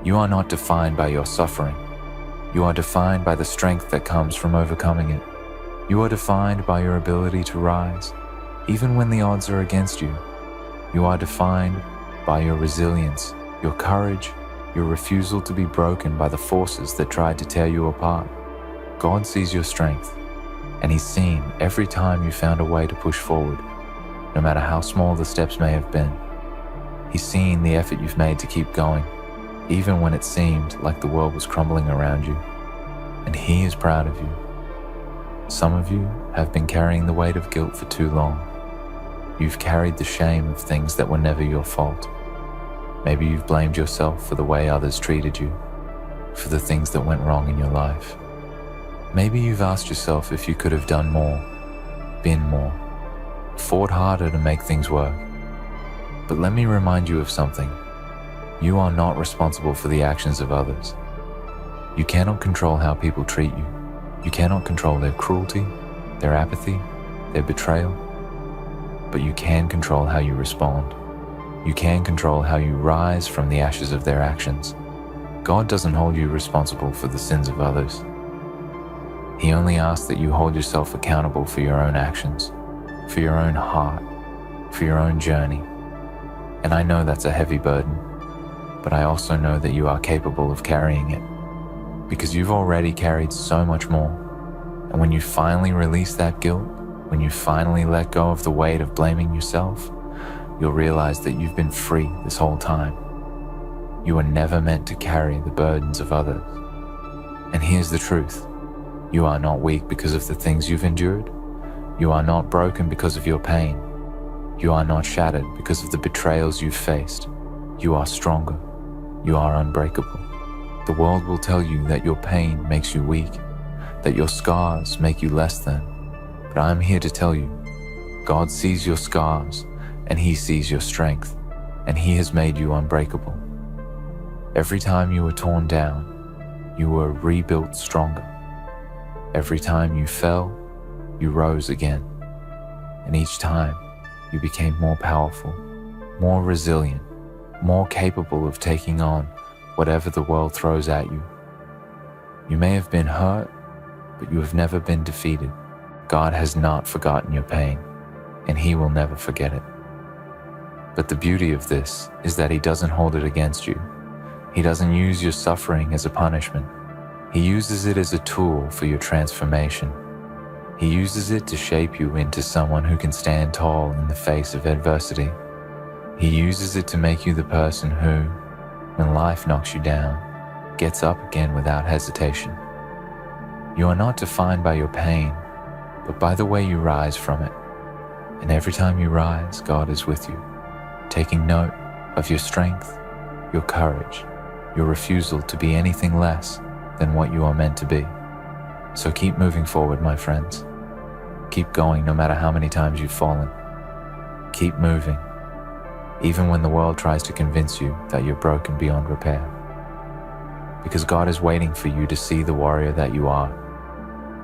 You are not defined by your suffering. You are defined by the strength that comes from overcoming it. You are defined by your ability to rise, even when the odds are against you. You are defined by your resilience, your courage, your refusal to be broken by the forces that tried to tear you apart. God sees your strength, and He's seen every time you found a way to push forward, no matter how small the steps may have been. He's seen the effort you've made to keep going, even when it seemed like the world was crumbling around you, and He is proud of you. Some of you have been carrying the weight of guilt for too long. You've carried the shame of things that were never your fault. Maybe you've blamed yourself for the way others treated you, for the things that went wrong in your life. Maybe you've asked yourself if you could have done more, been more, fought harder to make things work. But let me remind you of something. You are not responsible for the actions of others. You cannot control how people treat you. You cannot control their cruelty, their apathy, their betrayal. But you can control how you respond. You can control how you rise from the ashes of their actions. God doesn't hold you responsible for the sins of others. He only asks that you hold yourself accountable for your own actions, for your own heart, for your own journey. And I know that's a heavy burden, but I also know that you are capable of carrying it, because you've already carried so much more. And when you finally release that guilt, when you finally let go of the weight of blaming yourself, you'll realize that you've been free this whole time. You were never meant to carry the burdens of others. And here's the truth. You are not weak because of the things you've endured. You are not broken because of your pain. You are not shattered because of the betrayals you've faced. You are stronger. You are unbreakable. The world will tell you that your pain makes you weak, that your scars make you less than. But I'm here to tell you, God sees your scars, and He sees your strength, and He has made you unbreakable. Every time you were torn down, you were rebuilt stronger. Every time you fell, you rose again. And each time, you became more powerful, more resilient, more capable of taking on whatever the world throws at you. You may have been hurt, but you have never been defeated. God has not forgotten your pain, and He will never forget it. But the beauty of this is that He doesn't hold it against you. He doesn't use your suffering as a punishment. He uses it as a tool for your transformation. He uses it to shape you into someone who can stand tall in the face of adversity. He uses it to make you the person who, when life knocks you down, gets up again without hesitation. You are not defined by your pain, but by the way you rise from it. And every time you rise, God is with you, taking note of your strength, your courage, your refusal to be anything less than what you are meant to be. So keep moving forward, my friends. Keep going no matter how many times you've fallen. Keep moving, even when the world tries to convince you that you're broken beyond repair. Because God is waiting for you to see the warrior that you are.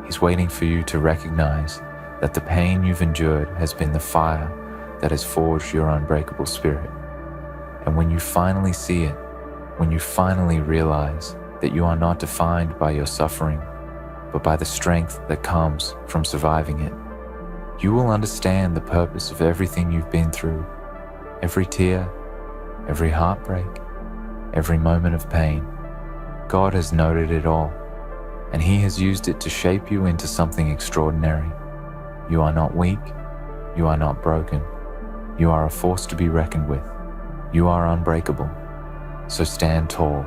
He's waiting for you to recognize that the pain you've endured has been the fire that has forged your unbreakable spirit. And when you finally see it, when you finally realize that you are not defined by your suffering, but by the strength that comes from surviving it, you will understand the purpose of everything you've been through, every tear, every heartbreak, every moment of pain. God has noted it all, and He has used it to shape you into something extraordinary. You are not weak, you are not broken, you are a force to be reckoned with. You are unbreakable, so stand tall.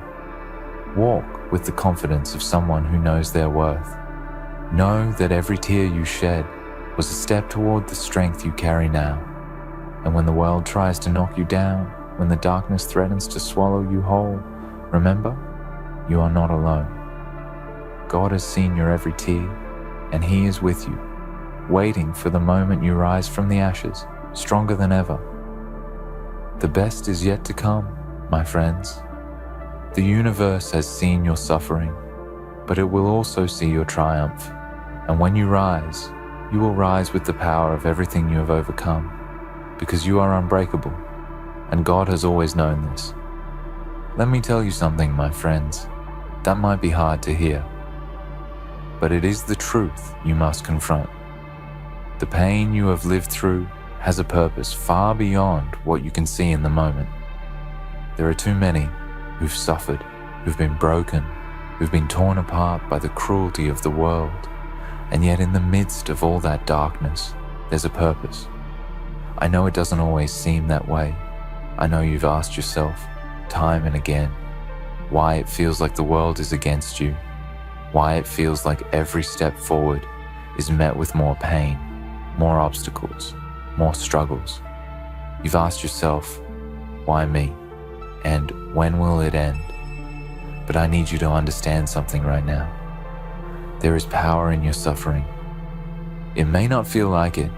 Walk with the confidence of someone who knows their worth. Know that every tear you shed was a step toward the strength you carry now. And when the world tries to knock you down, when the darkness threatens to swallow you whole, remember, you are not alone. God has seen your every tear, and He is with you, waiting for the moment you rise from the ashes, stronger than ever. The best is yet to come, my friends. The universe has seen your suffering, but it will also see your triumph. And when you rise, you will rise with the power of everything you have overcome, because you are unbreakable, and God has always known this. Let me tell you something, my friends, that might be hard to hear, but it is the truth you must confront. The pain you have lived through has a purpose far beyond what you can see in the moment. There are too many who've suffered, who've been broken, who've been torn apart by the cruelty of the world, and yet in the midst of all that darkness, there's a purpose. I know it doesn't always seem that way. I know you've asked yourself, time and again, why it feels like the world is against you, why it feels like every step forward is met with more pain, more obstacles, more struggles. You've asked yourself, why me? And when will it end? But I need you to understand something right now. There is power in your suffering. It may not feel like it,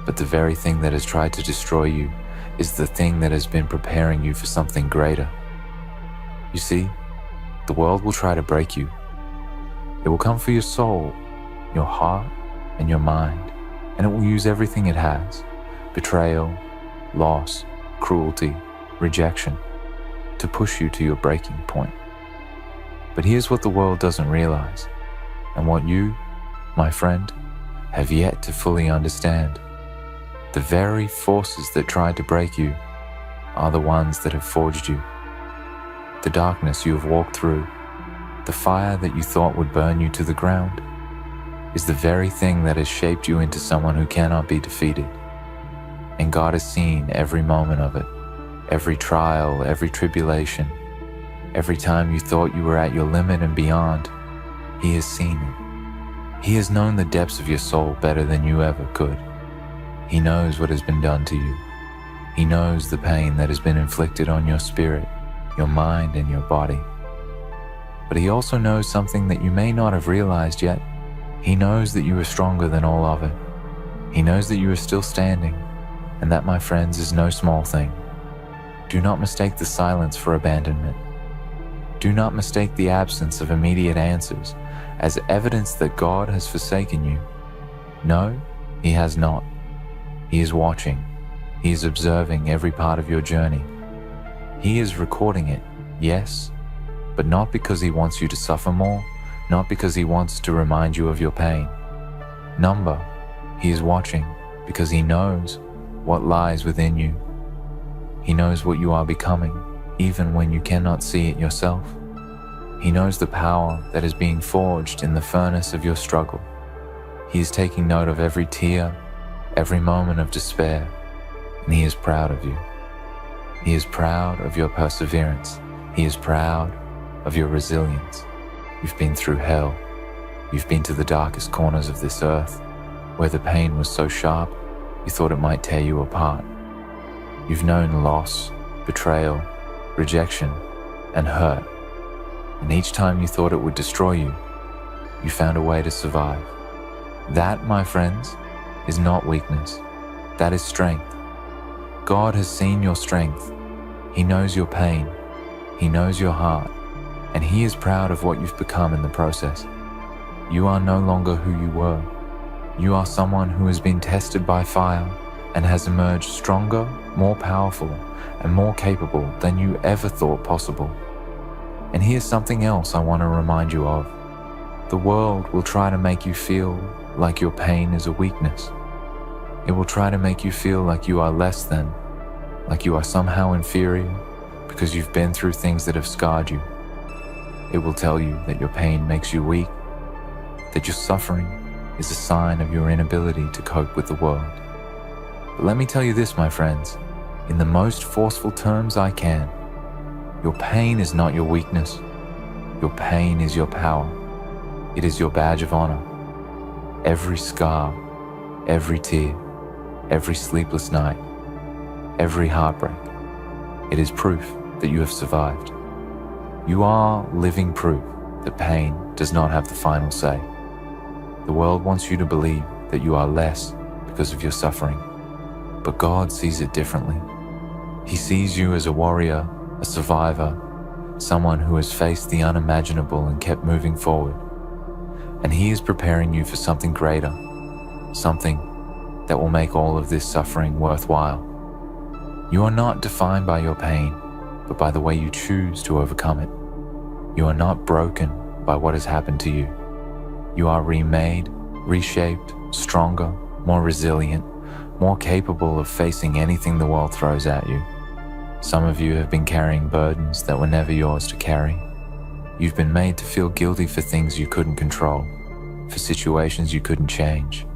but the very thing that has tried to destroy you is the thing that has been preparing you for something greater. You see, the world will try to break you. It will come for your soul, your heart, and your mind, and it will use everything it has, betrayal, loss, cruelty, rejection, to push you to your breaking point. But here's what the world doesn't realize, and what you, my friend, have yet to fully understand. The very forces that tried to break you are the ones that have forged you. The darkness you have walked through, the fire that you thought would burn you to the ground, is the very thing that has shaped you into someone who cannot be defeated. And God has seen every moment of it, every trial, every tribulation, every time you thought you were at your limit and beyond. He has seen it. He has known the depths of your soul better than you ever could. He knows what has been done to you. He knows the pain that has been inflicted on your spirit, your mind, and your body. But He also knows something that you may not have realized yet. He knows that you are stronger than all of it. He knows that you are still standing, and that, my friends, is no small thing. Do not mistake the silence for abandonment. Do not mistake the absence of immediate answers as evidence that God has forsaken you. No, He has not. He is watching. He is observing every part of your journey. He is recording it, yes, but not because He wants you to suffer more, not because He wants to remind you of your pain. Number, He is watching because He knows what lies within you. He knows what you are becoming, even when you cannot see it yourself. He knows the power that is being forged in the furnace of your struggle. He is taking note of every tear, every moment of despair, and He is proud of you. He is proud of your perseverance. He is proud of your resilience. You've been through hell. You've been to the darkest corners of this earth, where the pain was so sharp, you thought it might tear you apart. You've known loss, betrayal, rejection, and hurt and each time you thought it would destroy you, you found a way to survive. That, my friends, is not weakness. That is strength. God has seen your strength. He knows your pain. He knows your heart, and He is proud of what you've become in the process. You are no longer who you were. You are someone who has been tested by fire and has emerged stronger, more powerful, and more capable than you ever thought possible. And here's something else I want to remind you of. The world will try to make you feel like your pain is a weakness. It will try to make you feel like you are less than, like you are somehow inferior because you've been through things that have scarred you. It will tell you that your pain makes you weak, that your suffering is a sign of your inability to cope with the world. But let me tell you this, my friends, in the most forceful terms I can, your pain is not your weakness. Your pain is your power. It is your badge of honor. Every scar, every tear, every sleepless night, every heartbreak, it is proof that you have survived. You are living proof that pain does not have the final say. The world wants you to believe that you are less because of your suffering, but God sees it differently. He sees you as a warrior, a survivor, someone who has faced the unimaginable and kept moving forward. And He is preparing you for something greater, something that will make all of this suffering worthwhile. You are not defined by your pain, but by the way you choose to overcome it. You are not broken by what has happened to you. You are remade, reshaped, stronger, more resilient, more capable of facing anything the world throws at you. Some of you have been carrying burdens that were never yours to carry. You've been made to feel guilty for things you couldn't control, for situations you couldn't change.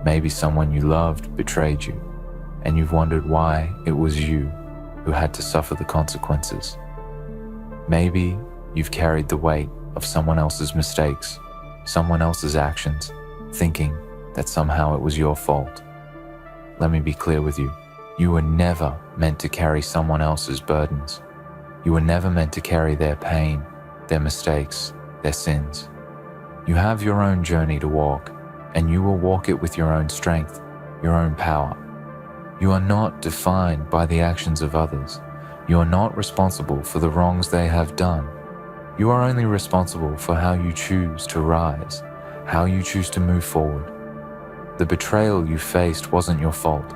Maybe someone you loved betrayed you, and you've wondered why it was you who had to suffer the consequences. Maybe you've carried the weight of someone else's mistakes, someone else's actions, thinking that somehow it was your fault. Let me be clear with you. You were never meant to carry someone else's burdens. You were never meant to carry their pain, their mistakes, their sins. You have your own journey to walk, and you will walk it with your own strength, your own power. You are not defined by the actions of others. You are not responsible for the wrongs they have done. You are only responsible for how you choose to rise, how you choose to move forward. The betrayal you faced wasn't your fault.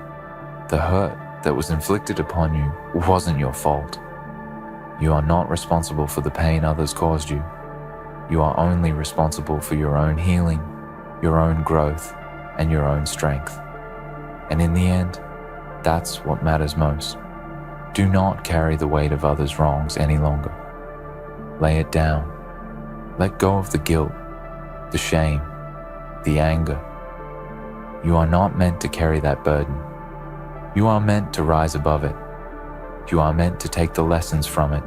The hurt that was inflicted upon you wasn't your fault. You are not responsible for the pain others caused you. You are only responsible for your own healing, your own growth, and your own strength. And in the end, that's what matters most. Do not carry the weight of others' wrongs any longer. Lay it down. Let go of the guilt, the shame, the anger. You are not meant to carry that burden. You are meant to rise above it. You are meant to take the lessons from it,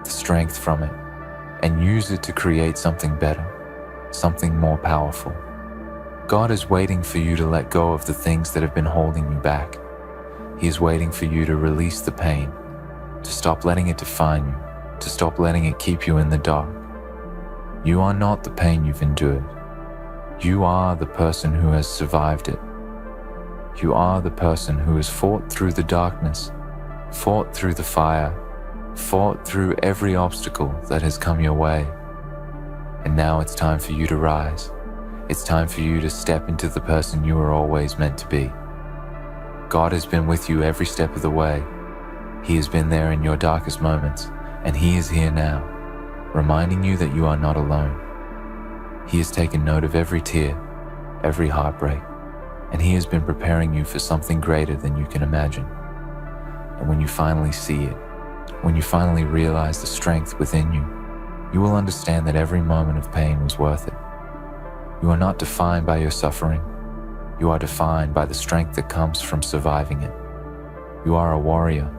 the strength from it, and use it to create something better, something more powerful. God is waiting for you to let go of the things that have been holding you back. He is waiting for you to release the pain, to stop letting it define you, to stop letting it keep you in the dark. You are not the pain you've endured. You are the person who has survived it. You are the person who has fought through the darkness, fought through the fire, fought through every obstacle that has come your way. And now it's time for you to rise. It's time for you to step into the person you were always meant to be. God has been with you every step of the way. He has been there in your darkest moments, and He is here now, reminding you that you are not alone. He has taken note of every tear, every heartbreak, and He has been preparing you for something greater than you can imagine. And when you finally see it, when you finally realize the strength within you, you will understand that every moment of pain was worth it. You are not defined by your suffering. You are defined by the strength that comes from surviving it. You are a warrior,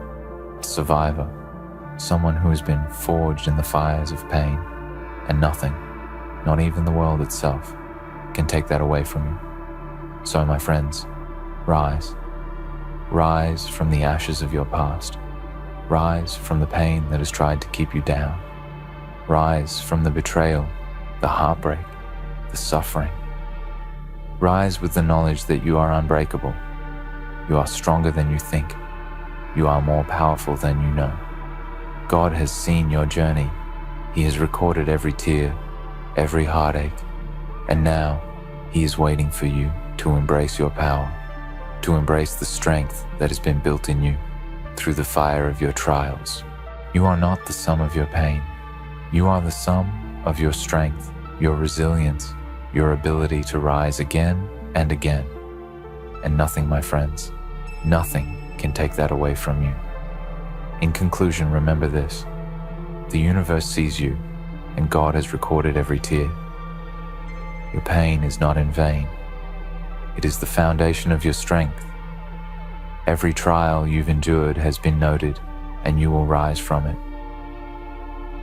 a survivor, someone who has been forged in the fires of pain, and nothing, not even the world itself, can take that away from you. So, my friends, rise. Rise from the ashes of your past. Rise from the pain that has tried to keep you down. Rise from the betrayal, the heartbreak, the suffering. Rise with the knowledge that you are unbreakable. You are stronger than you think. You are more powerful than you know. God has seen your journey. He has recorded every tear, every heartache, and now He is waiting for you to embrace your power, to embrace the strength that has been built in you through the fire of your trials. You are not the sum of your pain. You are the sum of your strength, your resilience, your ability to rise again and again. And nothing, my friends, nothing can take that away from you. In conclusion, remember this: the universe sees you, and God has recorded every tear. Your pain is not in vain. It is the foundation of your strength. Every trial you've endured has been noted, and you will rise from it.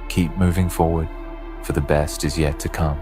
Keep moving forward, for the best is yet to come.